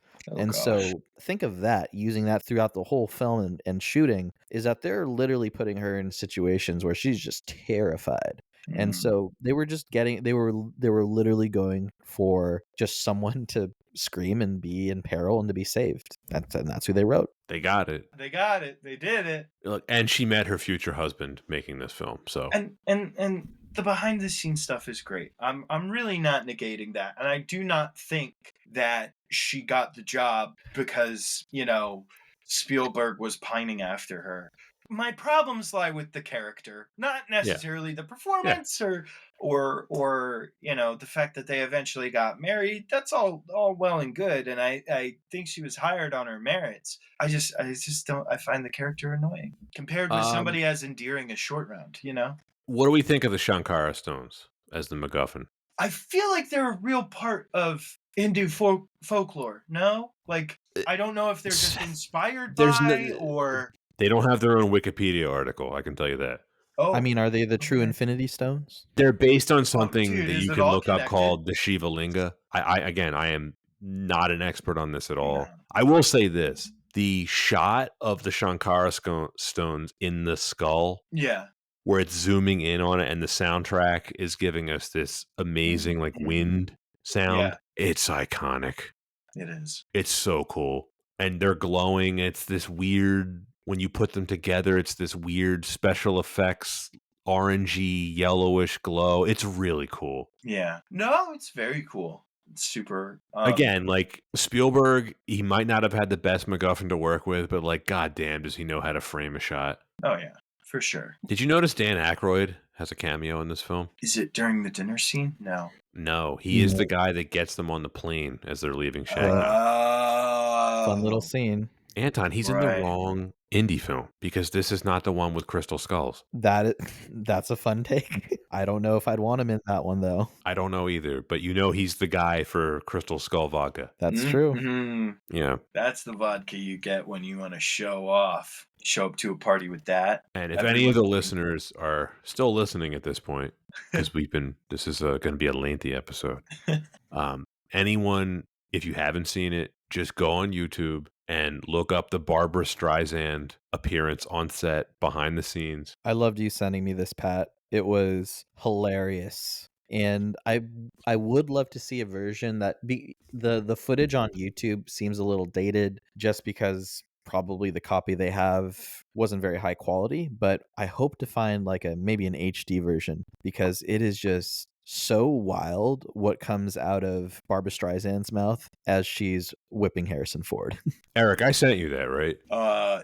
So think of that, using that throughout the whole film and shooting, is that they're literally putting her in situations where she's just terrified. And so they were literally going for just someone to scream and be in peril and to be saved. That's who they wrote. They got it. They did it. Look, and she met her future husband making this film. So and the behind the scenes stuff is great. I'm really not negating that, and I do not think that she got the job because Spielberg was pining after her. My problems lie with the character, not necessarily the performance or the fact that they eventually got married. That's all well and good, and I think she was hired on her merits. I just don't. I find the character annoying compared with somebody as endearing as Short Round. What do we think of the Shankara stones as the MacGuffin? I feel like they're a real part of Hindu folklore. No, I don't know if they're just inspired by or. They don't have their own Wikipedia article, I can tell you that. Oh, I mean, are they the true Infinity Stones? They're based on something dude, that you can look up called the Shiva Linga. I am not an expert on this at all. No. I will say this. The shot of the Shankara stones in the skull, where it's zooming in on it and the soundtrack is giving us this amazing wind sound, it's iconic. It is. It's so cool. And they're glowing. It's this weird... When you put them together, it's this weird special effects, orangey, yellowish glow. It's really cool. Yeah. No, it's very cool. It's super. Again, Spielberg, he might not have had the best MacGuffin to work with, but goddamn, does he know how to frame a shot? Oh, yeah, for sure. Did you notice Dan Aykroyd has a cameo in this film? Is it during the dinner scene? No. No, he is the guy that gets them on the plane as they're leaving Shanghai. Fun little scene. Anton, he's in the wrong indie film because this is not the one with crystal skulls. That's a fun take. I don't know if I'd want him in that one though. I don't know either, but he's the guy for Crystal Skull vodka. That's true. Mm-hmm. Yeah. That's the vodka you get when you want to show off. Show up to a party with that. And if any of the listeners are still listening at this point, because this is going to be a lengthy episode. Anyone, if you haven't seen it, just go on YouTube and look up the Barbara Streisand appearance on set behind the scenes. I loved you sending me this, Pat. It was hilarious. And I would love to see a version that the footage on YouTube seems a little dated just because probably the copy they have wasn't very high quality, but I hope to find like maybe an HD version because it is just so wild what comes out of Barbara Streisand's mouth as she's whipping Harrison Ford. Eric, I sent you that, right?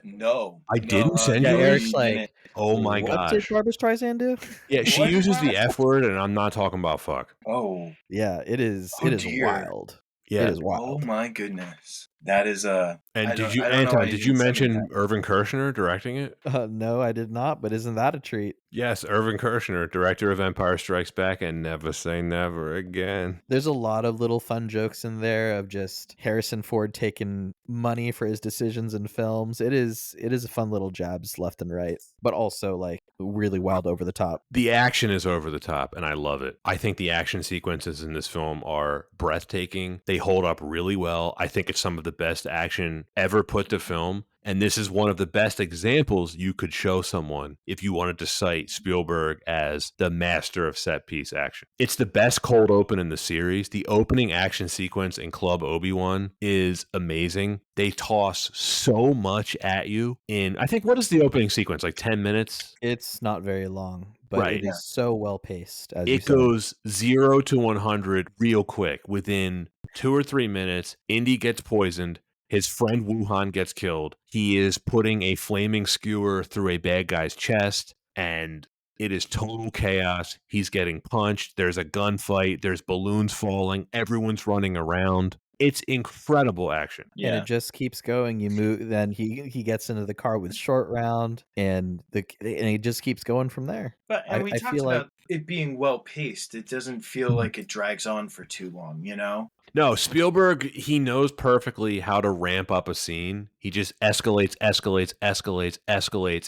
No. I didn't send you Eric's it? like, oh my what gosh. did Barbara Streisand do? Yeah, she uses the F word, and I'm not talking about fuck. Oh. Yeah, it is. Oh, it is dear. wild. Yeah. It is wild. Oh my goodness. That is a. And Anton, did you mention Irvin Kershner directing it? No, I did not, but isn't that a treat? Yes, Irvin Kershner, director of Empire Strikes Back and Never Say Never Again. There's a lot of little fun jokes in there of just Harrison Ford taking money for his decisions in films. It is a fun little jabs left and right, but also like really wild over the top. The action is over the top, and I love it. I think the action sequences in this film are breathtaking. They hold up really well. I think it's some of the best action ever put to film. And this is one of the best examples you could show someone if you wanted to cite Spielberg as the master of set piece action. It's the best cold open in the series. The opening action sequence in Club Obi-Wan is amazing. They toss so much at you in, I think, what is the opening sequence? Like 10 minutes? It's not very long, but Right. it is so well paced. As It goes 0 to 100 real quick. Within 2 or 3 minutes, Indy gets poisoned. His friend Wuhan gets killed. He is putting a flaming skewer through a bad guy's chest, and it is total chaos. He's getting punched. There's a gunfight. There's balloons falling. Everyone's running around. It's incredible action. And it just keeps going. You move, then he gets into the car with Short Round, and it just keeps going from there. But we I talked feel about like it being well paced. It doesn't feel like it drags on for too long, you know? No, Spielberg, he knows perfectly how to ramp up a scene. He just escalates,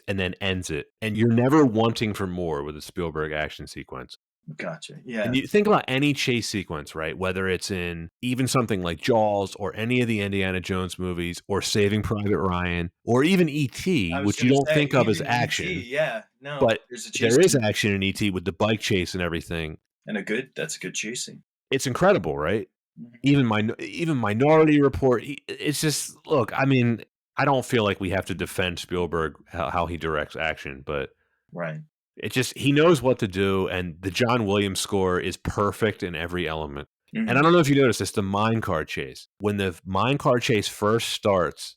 and then ends it. And you're never wanting for more with a Spielberg action sequence. Gotcha. Yeah. And you think about any chase sequence, right? Whether it's in even something like Jaws or any of the Indiana Jones movies or Saving Private Ryan or even E.T., which you don't think of as action. Yeah, no. But there is action in E.T. with the bike chase and everything. And that's a good chasing. It's incredible, right? Even Minority Report. It's just, look, I mean, I don't feel like we have to defend Spielberg how he directs action, but right. It just, he knows what to do, and the John Williams score is perfect in every element. Mm-hmm. And I don't know if you noticed this, the minecart chase. When the minecart chase first starts,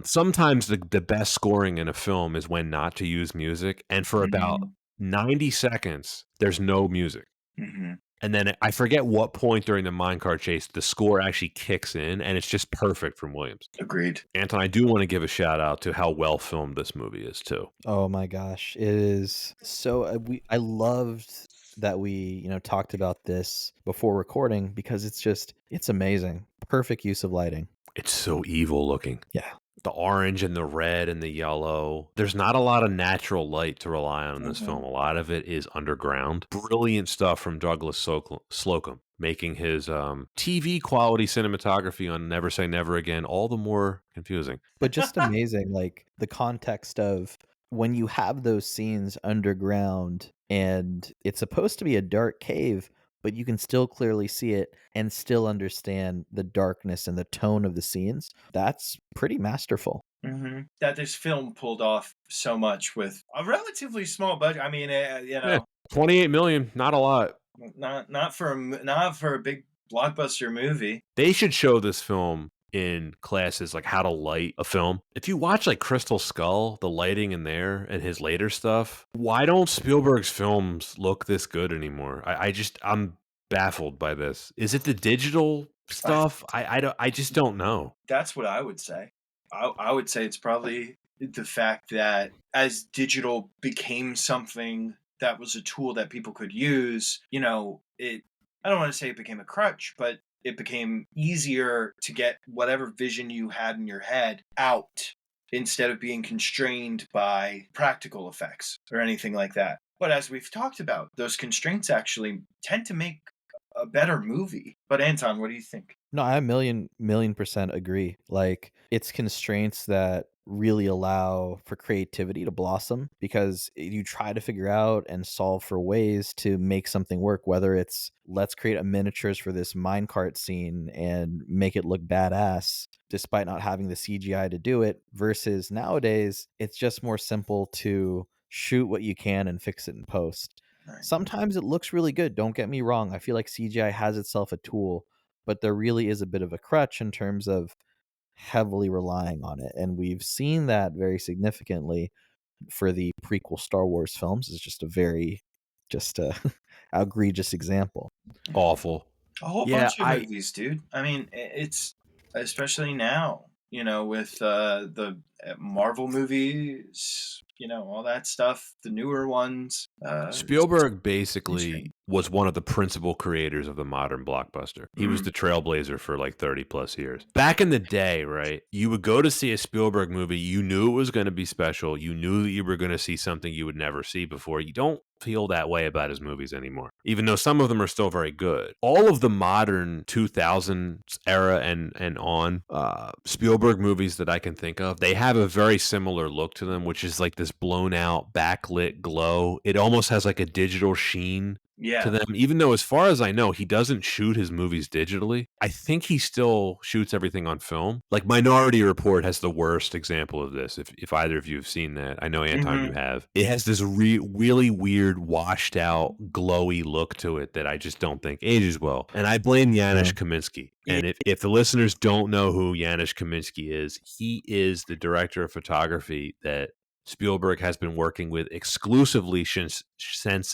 sometimes the best scoring in a film is when not to use music, and for about 90 seconds, there's no music. Mm-hmm. And then I forget what point during the minecart chase the score actually kicks in, and it's just perfect from Williams. Agreed. Anton, I do want to give a shout out to how well filmed this movie is too. Oh my gosh, it is so. I loved that we talked about this before recording because it's amazing. Perfect use of lighting. It's so evil looking. Yeah. The orange and the red and the yellow. There's not a lot of natural light to rely on in this film. A lot of it is underground. Brilliant stuff from Douglas Slocum, making his TV quality cinematography on Never Say Never Again all the more confusing. But just amazing, like the context of when you have those scenes underground and it's supposed to be a dark cave, but you can still clearly see it and still understand the darkness and the tone of the scenes. That's pretty masterful. Mm-hmm. That this film pulled off so much with a relatively small budget. I mean, Yeah, $28 million, not a lot. Not for a big blockbuster movie. They should show this film in classes like how to light a film. If you watch like Crystal Skull, the lighting in there and his later stuff, why don't Spielberg's films look this good anymore? I'm baffled by this. Is it the digital stuff? I just don't know. That's what I would say. I would say it's probably the fact that as digital became something that was a tool that people could use, I don't want to say it became a crutch, but it became easier to get whatever vision you had in your head out instead of being constrained by practical effects or anything like that. But as we've talked about, those constraints actually tend to make a better movie. But Anton, what do you think? No, I million% agree. Like, it's constraints that really allow for creativity to blossom because you try to figure out and solve for ways to make something work, whether it's let's create a miniatures for this minecart scene and make it look badass despite not having the CGI to do it, versus nowadays it's just more simple to shoot what you can and fix it in post. Right. Sometimes it looks really good, don't get me wrong. I feel like CGI has itself a tool, but there really is a bit of a crutch in terms of heavily relying on it. And we've seen that very significantly for the prequel Star Wars films. Is just a very just a egregious example. Awful. A whole Yeah, bunch of movies, dude. I mean, it's especially now, with the Marvel movies, all that stuff, the newer ones. Spielberg basically was one of the principal creators of the modern blockbuster. He was the trailblazer for like 30 plus years. Back in the day, right, you would go to see a Spielberg movie, you knew it was going to be special, you knew that you were going to see something you would never see before. You don't feel that way about his movies anymore, even though some of them are still very good. All of the modern 2000s era and on Spielberg movies that I can think of, they have a very similar look to them, which is like this blown out backlit glow. It almost has like a digital sheen to them, even though as far as I know, he doesn't shoot his movies digitally. I think he still shoots everything on film. Like Minority Report has the worst example of this. If either of you have seen that, I know Anton, you have. It has this really weird, washed out, glowy look to it that I just don't think ages well. And I blame Janusz Kaminski. And if the listeners don't know who Janusz Kaminski is, he is the director of photography that Spielberg has been working with exclusively since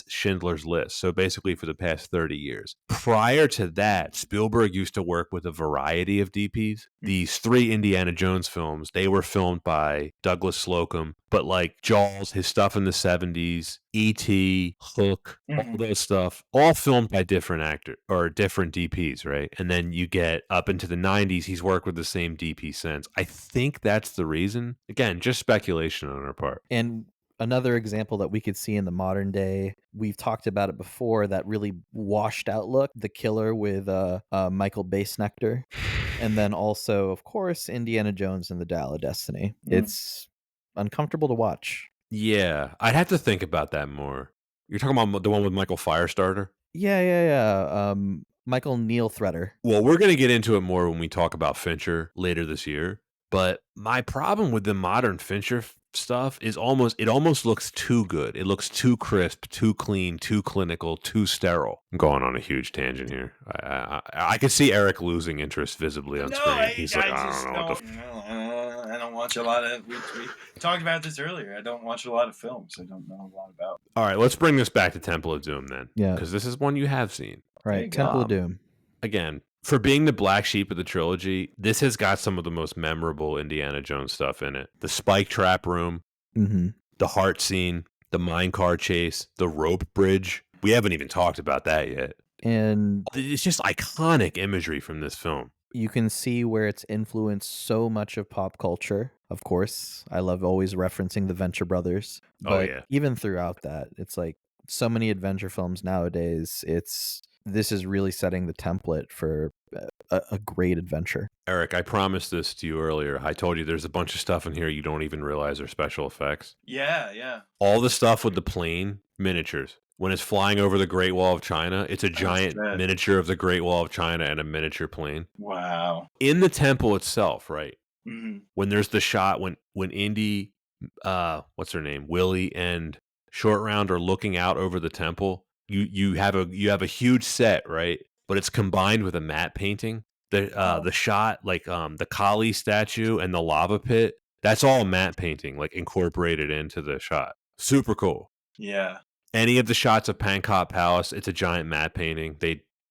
Schindler's List, so basically for the past 30 years. Prior to that, Spielberg used to work with a variety of DPs. These 3 Indiana Jones films, they were filmed by Douglas Slocum, but like Jaws, his stuff in the 70s, E.T., Hook, all those stuff, all filmed by different actors or different DPs, right? And then you get up into the 90s, he's worked with the same DP since. I think that's the reason. Again, just speculation on our part. And another example that we could see in the modern day, we've talked about it before, that really washed out look, The Killer with Michael Basenector. And then also, of course, Indiana Jones and the Dial of Destiny. It's uncomfortable to watch. Yeah, I'd have to think about that more. You're talking about the one with Michael Firestarter? Yeah. Michael Neil Threader. Well, we're going to get into it more when we talk about Fincher later this year. But my problem with the modern Fincher stuff is it almost looks too good. It looks too crisp, too clean, too clinical, too sterile. I'm going on a huge tangent here. I could see Eric losing interest visibly on screen. He's like, I don't know what the I don't watch a lot of. We talked about this earlier. I don't watch a lot of films. I don't know a lot about. All right, let's bring this back to Temple of Doom then. Yeah, because this is one you have seen. Right, Temple of Doom. Again, for being the black sheep of the trilogy, this has got some of the most memorable Indiana Jones stuff in it. The spike trap room, the heart scene, the minecart chase, the rope bridge. We haven't even talked about that yet. And it's just iconic imagery from this film. You can see where it's influenced so much of pop culture. Of course, I love always referencing the Venture Brothers. But even throughout that, it's like so many adventure films nowadays, this is really setting the template for a great adventure. Eric, I promised this to you earlier. I told you there's a bunch of stuff in here you don't even realize are special effects. Yeah. All the stuff with the plane, miniatures. When it's flying over the Great Wall of China, it's a giant miniature of the Great Wall of China and a miniature plane. Wow. In the temple itself, right? Mm-hmm. When there's the shot when Indy, what's her name, Willie and Short Round are looking out over the temple. You have a huge set, right? But it's combined with a matte painting. The shot, like the Kali statue and the lava pit, that's all matte painting, like incorporated into the shot. Super cool. Yeah. Any of the shots of Pankot Palace, it's a giant matte painting.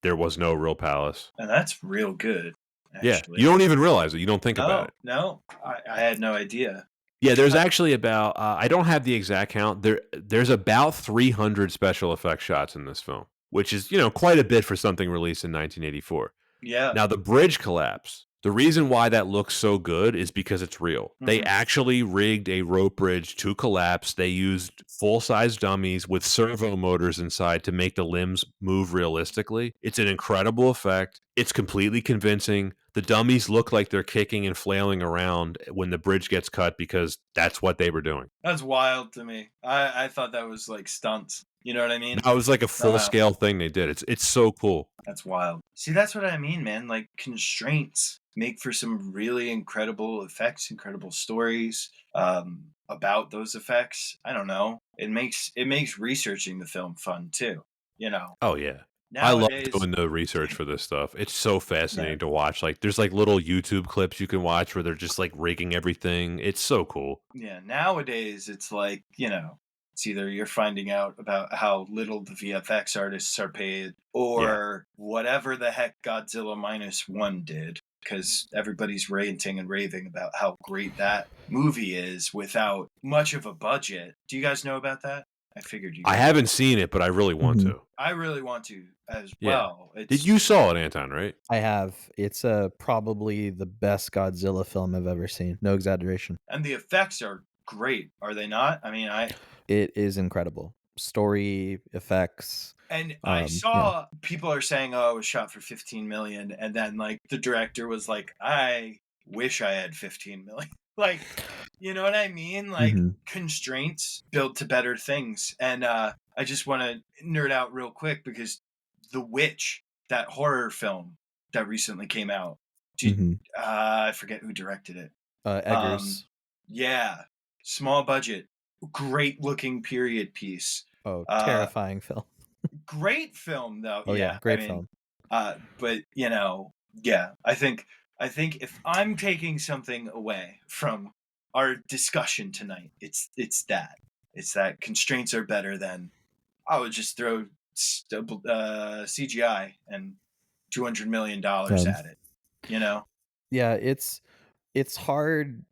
There was no real palace. And that's real good. Actually. Yeah, you don't even realize it. You don't think about it. No, I had no idea. Yeah, there's actually about I don't have the exact count. There's about 300 special effects shots in this film, which is, quite a bit for something released in 1984. Yeah. Now, the bridge collapse, the reason why that looks so good is because it's real. They actually rigged a rope bridge to collapse. They used full-size dummies with servo motors inside to make the limbs move realistically. It's an incredible effect. It's completely convincing. The dummies look like they're kicking and flailing around when the bridge gets cut because that's what they were doing. That's wild to me. I thought that was like stunts. You know what I mean? That was like a full-scale thing they did. It's so cool. That's wild. See, that's what I mean, man. Like, constraints make for some really incredible effects, incredible stories about those effects. I don't know. It makes researching the film fun too. Oh, yeah. Nowadays, I love doing the research for this stuff. It's so fascinating to watch. Like, there's like little YouTube clips you can watch where they're just like rigging everything. It's so cool. Yeah, nowadays it's like, it's either you're finding out about how little the VFX artists are paid or whatever the heck Godzilla -1 did, because everybody's ranting and raving about how great that movie is without much of a budget. Do you guys know about that? I figured you guys. I haven't seen it, but I really want to. I really want to as Yeah. well. You saw it, Anton, right? I have. It's probably the best Godzilla film I've ever seen. No exaggeration. And the effects are great, are they not? I mean, It is incredible. Story, effects. And I saw people are saying, "Oh, it was shot for 15 million," and then like the director was like, "I wish I had 15 million." Like, you know what I mean? Like, constraints build to better things. And I just want to nerd out real quick because The Witch, that horror film that recently came out, I forget who directed it. Eggers. Yeah, small budget, great looking period piece. Oh, terrifying film. Great film though. Oh yeah, great film. But yeah, I think if I'm taking something away from our discussion tonight, it's that constraints are better than I would just throw CGI and $200 million at it. Yeah, it's hard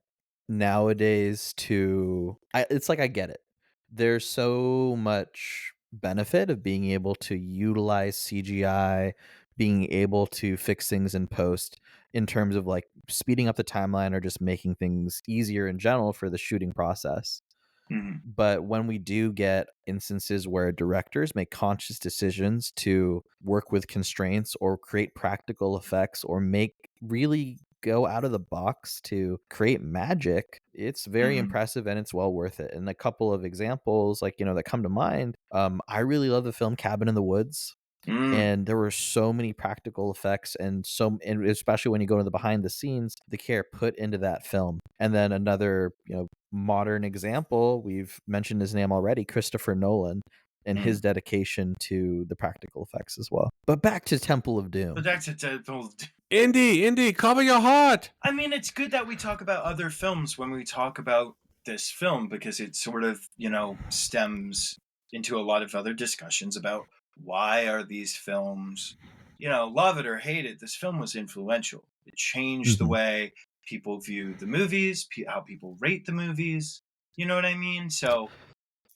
nowadays to. It's like I get it. There's so much benefit of being able to utilize CGI, being able to fix things in post in terms of like speeding up the timeline or just making things easier in general for the shooting process. But when we do get instances where directors make conscious decisions to work with constraints or create practical effects or really go out of the box to create magic, it's very impressive and it's well worth it. And a couple of examples that come to mind, I really love the film Cabin in the Woods. And there were so many practical effects and especially when you go to the behind the scenes, the care put into that film. And then another modern example, we've mentioned his name already, Christopher Nolan, and his dedication to the practical effects as well. But back to Temple of Doom. Indy, cover your heart. I mean, it's good that we talk about other films when we talk about this film because it sort of, stems into a lot of other discussions about why are these films, love it or hate it, this film was influential. It changed the way people view the movies, how people rate the movies. You know what I mean? So,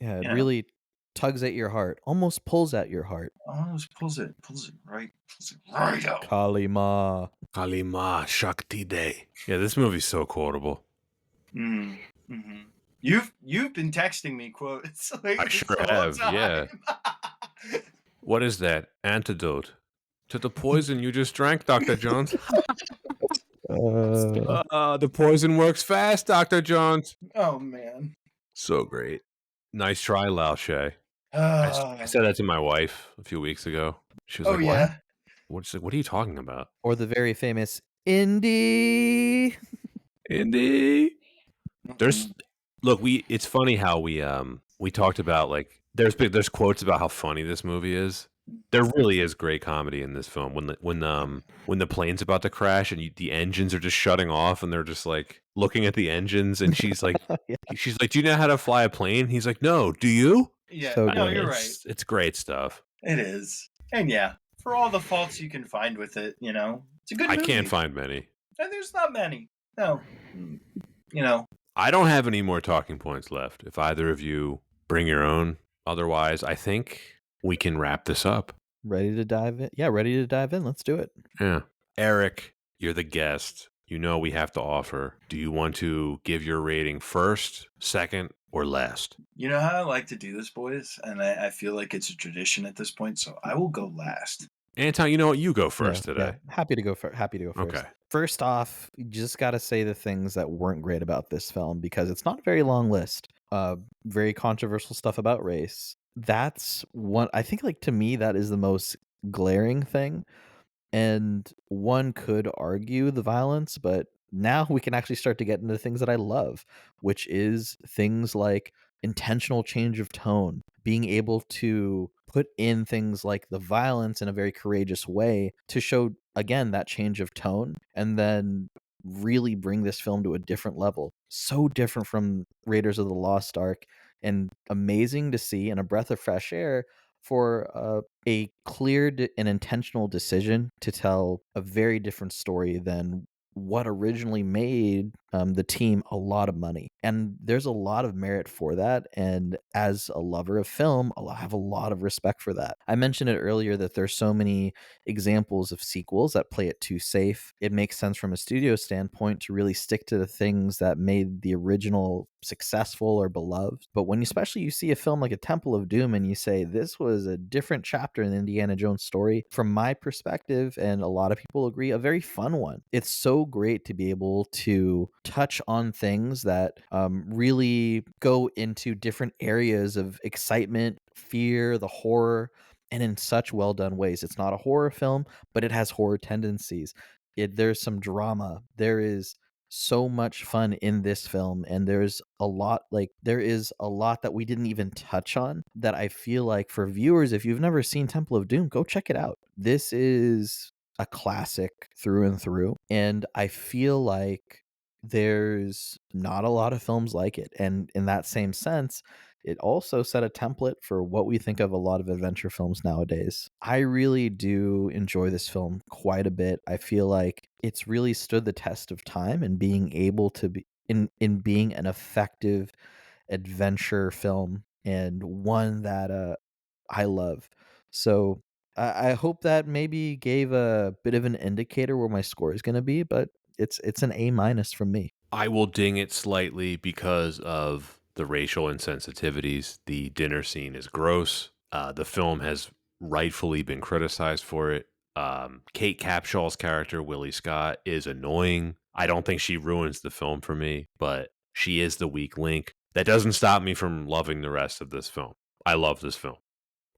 yeah, it really tugs at your heart, almost pulls at your heart. Almost pulls it right out. Kalima Shakti Day. Yeah, this movie's so quotable. You've been texting me quotes. I sure have. Yeah. What is that? Antidote to the poison you just drank, Dr. Jones. The poison works fast, Dr. Jones. Oh, man. So great. Nice try, Lao Shay. I said that to my wife a few weeks ago. She was like, what? What are you talking about? Or the very famous Indy. It's funny how we talked about like there's quotes about how funny this movie is. There really is great comedy in this film when the plane's about to crash and the engines are just shutting off and they're just like looking at the engines and she's like she's like, do you know how to fly a plane? He's like, no, do you? Yeah, so no, you're right. It's great stuff. It is, and yeah, for all the faults you can find with it, it's a good movie. I can't find many. And there's not many. No, I don't have any more talking points left. If either of you bring your own, otherwise, I think we can wrap this up. Ready to dive in? Yeah, ready to dive in. Let's do it. Yeah. Eric, you're the guest. You know we have to offer. Do you want to give your rating first, second, or last? You know how I like to do this, boys? And I feel like it's a tradition at this point, so I will go last. Anton, you know what? You go first today. Yeah. Happy to go first. Okay. First off, you just got to say the things that weren't great about this film because it's not a very long list. Very controversial stuff about race. That's one. I think, like, to me, that is the most glaring thing. And one could argue the violence, but now we can actually start to get into things that I love, which is things like intentional change of tone, being able to put in things like the violence in a very courageous way to show, again, that change of tone, and then really bring this film to a different level. So different from Raiders of the Lost Ark, and amazing to see, and a breath of fresh air for a clear and intentional decision to tell a very different story than what originally made the team a lot of money. And there's a lot of merit for that. And as a lover of film, I have a lot of respect for that. I mentioned it earlier that there's so many examples of sequels that play it too safe. It makes sense from a studio standpoint to really stick to the things that made the original successful or beloved. But when especially you see a film like A Temple of Doom and you say this was a different chapter in the Indiana Jones story, from my perspective, and a lot of people agree, a very fun one. It's so great to be able to touch on things that really go into different areas of excitement, fear, the horror, and in such well done ways. It's not a horror film, but it has horror tendencies. There's some drama. There is so much fun in this film, and there is a lot that we didn't even touch on that I feel like for viewers, if you've never seen Temple of Doom, go check it out. This is a classic through and through, and I feel like there's not a lot of films like it. And in that same sense, it also set a template for what we think of a lot of adventure films nowadays. I really do enjoy this film quite a bit. I feel like it's really stood the test of time and being able to be in being an effective adventure film, and one that I love. So I hope that maybe gave a bit of an indicator where my score is going to be, but it's an A minus from me. I will ding it slightly because of the racial insensitivities. The dinner scene is gross. The film has rightfully been criticized for it. Kate Capshaw's character, Willie Scott, is annoying. I don't think she ruins the film for me, but she is the weak link. That doesn't stop me from loving the rest of this film. I love this film.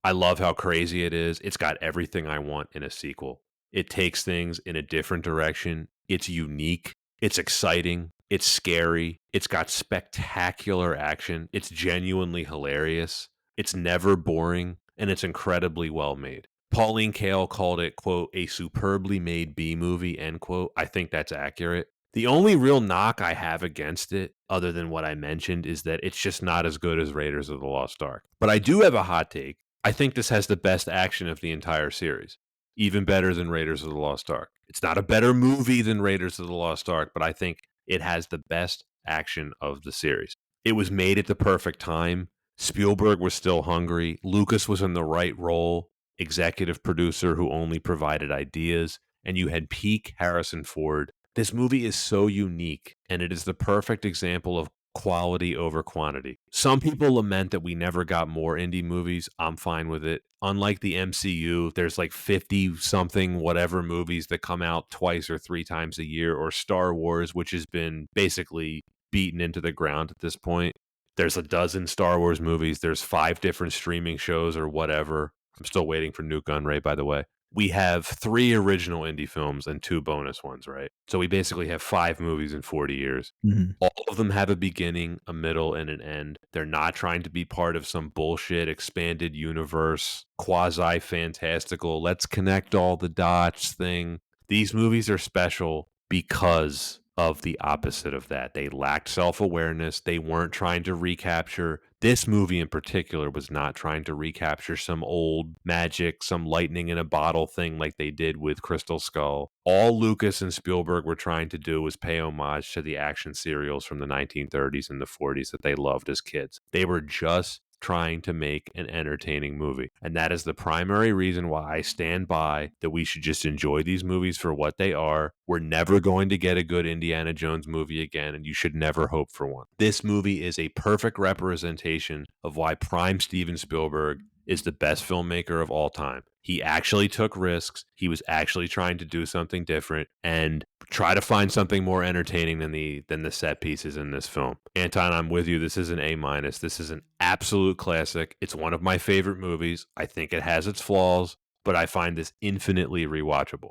I love how crazy it is. It's got everything I want in a sequel. It takes things in a different direction. It's unique. It's exciting. It's scary. It's got spectacular action. It's genuinely hilarious. It's never boring, and it's incredibly well made. Pauline Kael called it, quote, a superbly made B movie, end quote. I think that's accurate. The only real knock I have against it, other than what I mentioned, is that it's just not as good as Raiders of the Lost Ark. But I do have a hot take. I think this has the best action of the entire series, even better than Raiders of the Lost Ark. It's not a better movie than Raiders of the Lost Ark, but I think it has the best action of the series. It was made at the perfect time. Spielberg was still hungry. Lucas was in the right role, executive producer who only provided ideas, and you had peak Harrison Ford. This movie is so unique, and it is the perfect example of quality over quantity. Some people lament that we never got more indie movies. I'm fine with it. Unlike the MCU, there's like 50 something whatever movies that come out twice or three times a year, or Star Wars, which has been basically beaten into the ground at this point. There's a dozen Star Wars movies. There's 5 different streaming shows or whatever. I'm still waiting for Nuke Gunray, by the way. We have 3 original indie films and 2 bonus ones, right? So we basically have 5 movies in 40 years. Mhm. All of them have a beginning, a middle, and an end. They're not trying to be part of some bullshit expanded universe, quasi-fantastical, let's connect all the dots thing. These movies are special because of the opposite of that. They lacked self-awareness. They weren't trying to recapture. This movie in particular was not trying to recapture some old magic, some lightning in a bottle thing like they did with Crystal Skull. All Lucas and Spielberg were trying to do was pay homage to the action serials from the 1930s and the 40s that they loved as kids. They were just trying to make an entertaining movie. And that is the primary reason why I stand by that we should just enjoy these movies for what they are. We're never going to get a good Indiana Jones movie again, and you should never hope for one. This movie is a perfect representation of why prime Steven Spielberg is the best filmmaker of all time. He actually took risks. He was actually trying to do something different and try to find something more entertaining than the set pieces in this film. Anton, I'm with you. This is an A-. This is an absolute classic. It's one of my favorite movies. I think it has its flaws, but I find this infinitely rewatchable.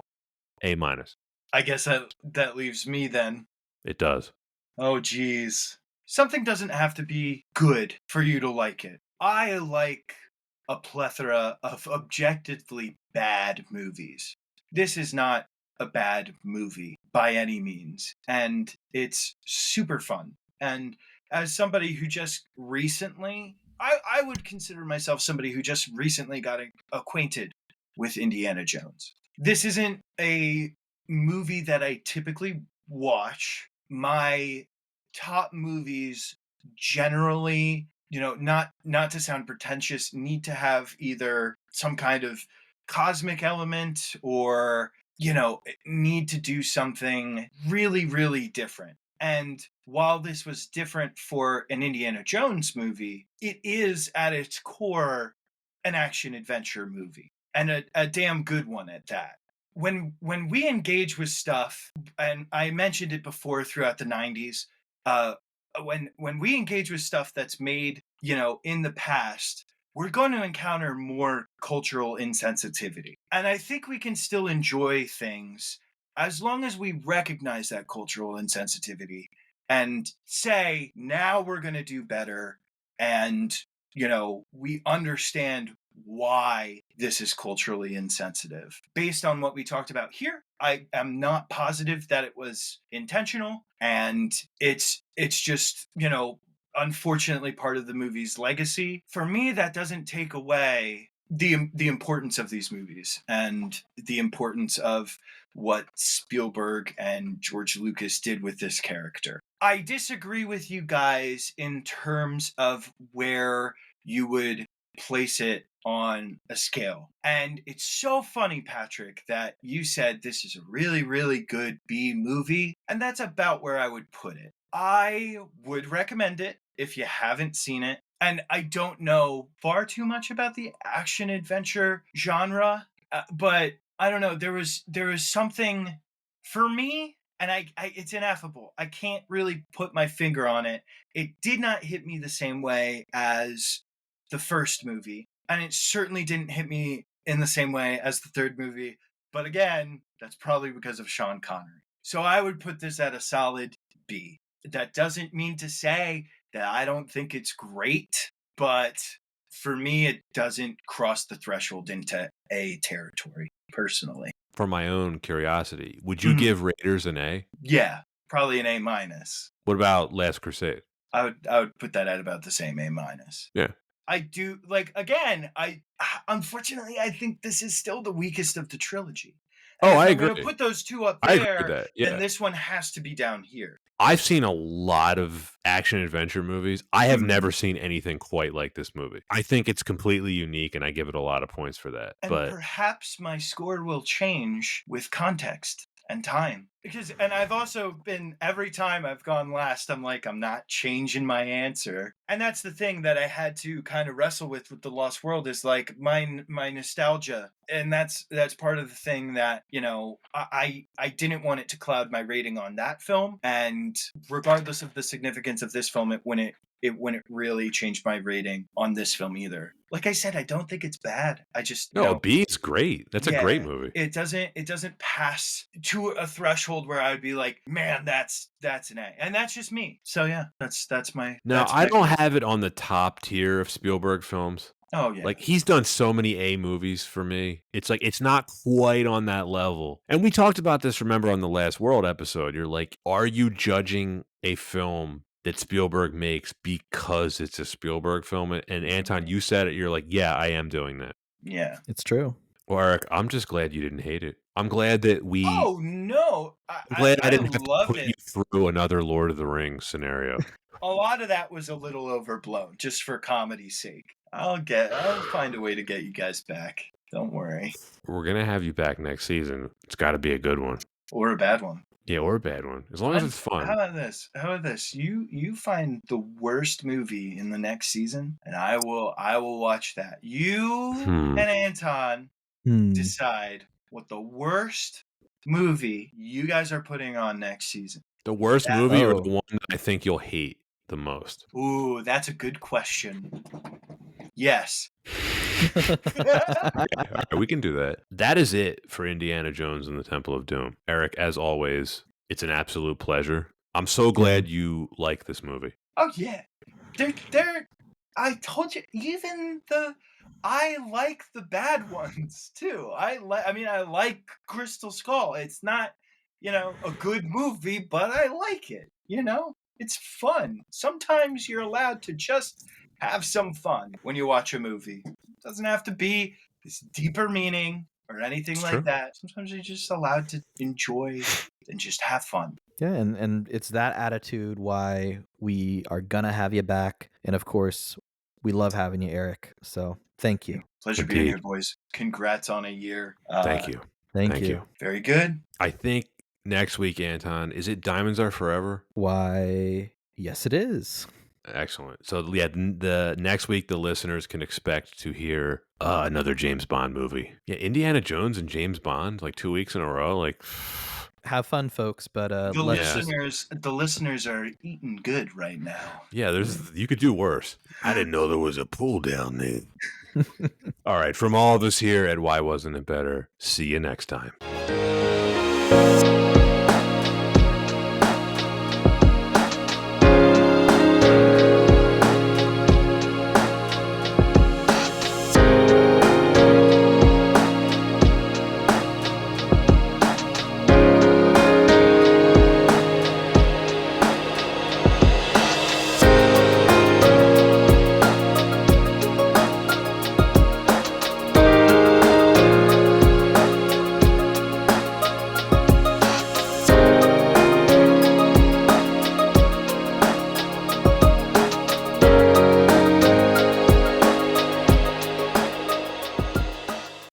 A-. I guess that leaves me then. It does. Oh, geez. Something doesn't have to be good for you to like it. I like a plethora of objectively bad movies. This is not a bad movie by any means, and it's super fun. And as somebody who just recently, I would consider myself somebody who just recently got acquainted with Indiana Jones. This isn't a movie that I typically watch. My top movies generally, not to sound pretentious, need to have either some kind of cosmic element or, need to do something really, really different. And while this was different for an Indiana Jones movie, it is at its core an action adventure movie, and a damn good one at that. When we engage with stuff, and I mentioned it before throughout the 90s, when we engage with stuff that's made, in the past, we're going to encounter more cultural insensitivity. And I think we can still enjoy things as long as we recognize that cultural insensitivity and say, now we're going to do better. And, we understand why this is culturally insensitive. Based on what we talked about here, I am not positive that it was intentional, and it's just, unfortunately part of the movie's legacy. For me, that doesn't take away the importance of these movies and the importance of what Spielberg and George Lucas did with this character. I disagree with you guys in terms of where you would place it on a scale. And it's so funny, Patrick, that you said this is a really, really good B movie, and that's about where I would put it. I would recommend it if you haven't seen it. And I don't know far too much about the action adventure genre, but I don't know. There was something for me, and I it's ineffable. I can't really put my finger on it. It did not hit me the same way as the first movie, and it certainly didn't hit me in the same way as the third movie. But again, that's probably because of Sean Connery. So I would put this at a solid B. That doesn't mean to say that I don't think it's great, but for me, it doesn't cross the threshold into A territory, personally. For my own curiosity, would you give Raiders an A? Yeah, probably an A-. What about Last Crusade? I would put that at about the same A-. Yeah. I do, again, unfortunately, I think this is still the weakest of the trilogy. And I if agree. I'm going to put those two up I agree there, with that. Yeah. then this one has to be down here. I've seen a lot of action adventure movies. I have never seen anything quite like this movie. I think it's completely unique, and I give it a lot of points for that. And but perhaps my score will change with context and time. And I've also been, every time I've gone last, I'm like, I'm not changing my answer. And that's the thing that I had to kind of wrestle with The Lost World, is like my nostalgia. And that's part of the thing that, I didn't want it to cloud my rating on that film. And regardless of the significance of this film, it wouldn't really change my rating on this film either. like I said, I don't think it's bad. I just, No, B is great. That's a great movie. It doesn't pass to a threshold where I'd be like, man, that's an A, and that's just me. So yeah, that's my. Now, I don't have it on the top tier of Spielberg films. Oh yeah, Like, he's done so many A movies for me. It's like, it's not quite on that level. And we talked about this, remember, on the Last World episode. You're like, are you judging a film that Spielberg makes because it's a Spielberg film? And Anton, you said it. You're like, yeah, I am doing that. yeah, It's true. Well, Eric, I'm just glad you didn't hate it. I'm glad that we. Oh no, I'm glad I didn't have to love put it. you through another Lord of the Rings scenario. A lot of that was a little overblown, just for comedy's sake. I'll find a way to get you guys back. Don't worry. We're gonna have you back next season. It's got to be a good one. Or a bad one. Yeah, or a bad one. As long as it's fun. How about this? You find the worst movie in the next season, and I will watch that. You and Anton decide what the worst movie you guys are putting on next season. The worst movie or the one that I think you'll hate the most? Ooh, that's a good question. Yes. Okay, all right, we can do that. That is it for Indiana Jones and the Temple of Doom. Eric, as always, it's an absolute pleasure. I'm so glad you like this movie. Oh yeah. They're I told you, I like the bad ones too. I like Crystal Skull. It's not, a good movie, but I like it. It's fun. Sometimes you're allowed to just have some fun when you watch a movie. It doesn't have to be this deeper meaning or anything like that. Sometimes you're just allowed to enjoy and just have fun. Yeah, and it's that attitude why we are gonna have you back. And of course, we love having you, Eric. So thank you. Pleasure being here, boys. Congrats on a year. Thank you. Thank you. Very good. I think next week, Anton, is it Diamonds Are Forever? Why, yes, it is. Excellent. So yeah, the next week the listeners can expect to hear another James Bond movie. Yeah, Indiana Jones and James Bond, like 2 weeks in a row. Like, have fun, folks. But the listeners are eating good right now. Yeah, you could do worse. I didn't know there was a pool down there. All right, from all of us here at Why Wasn't It Better? See you next time.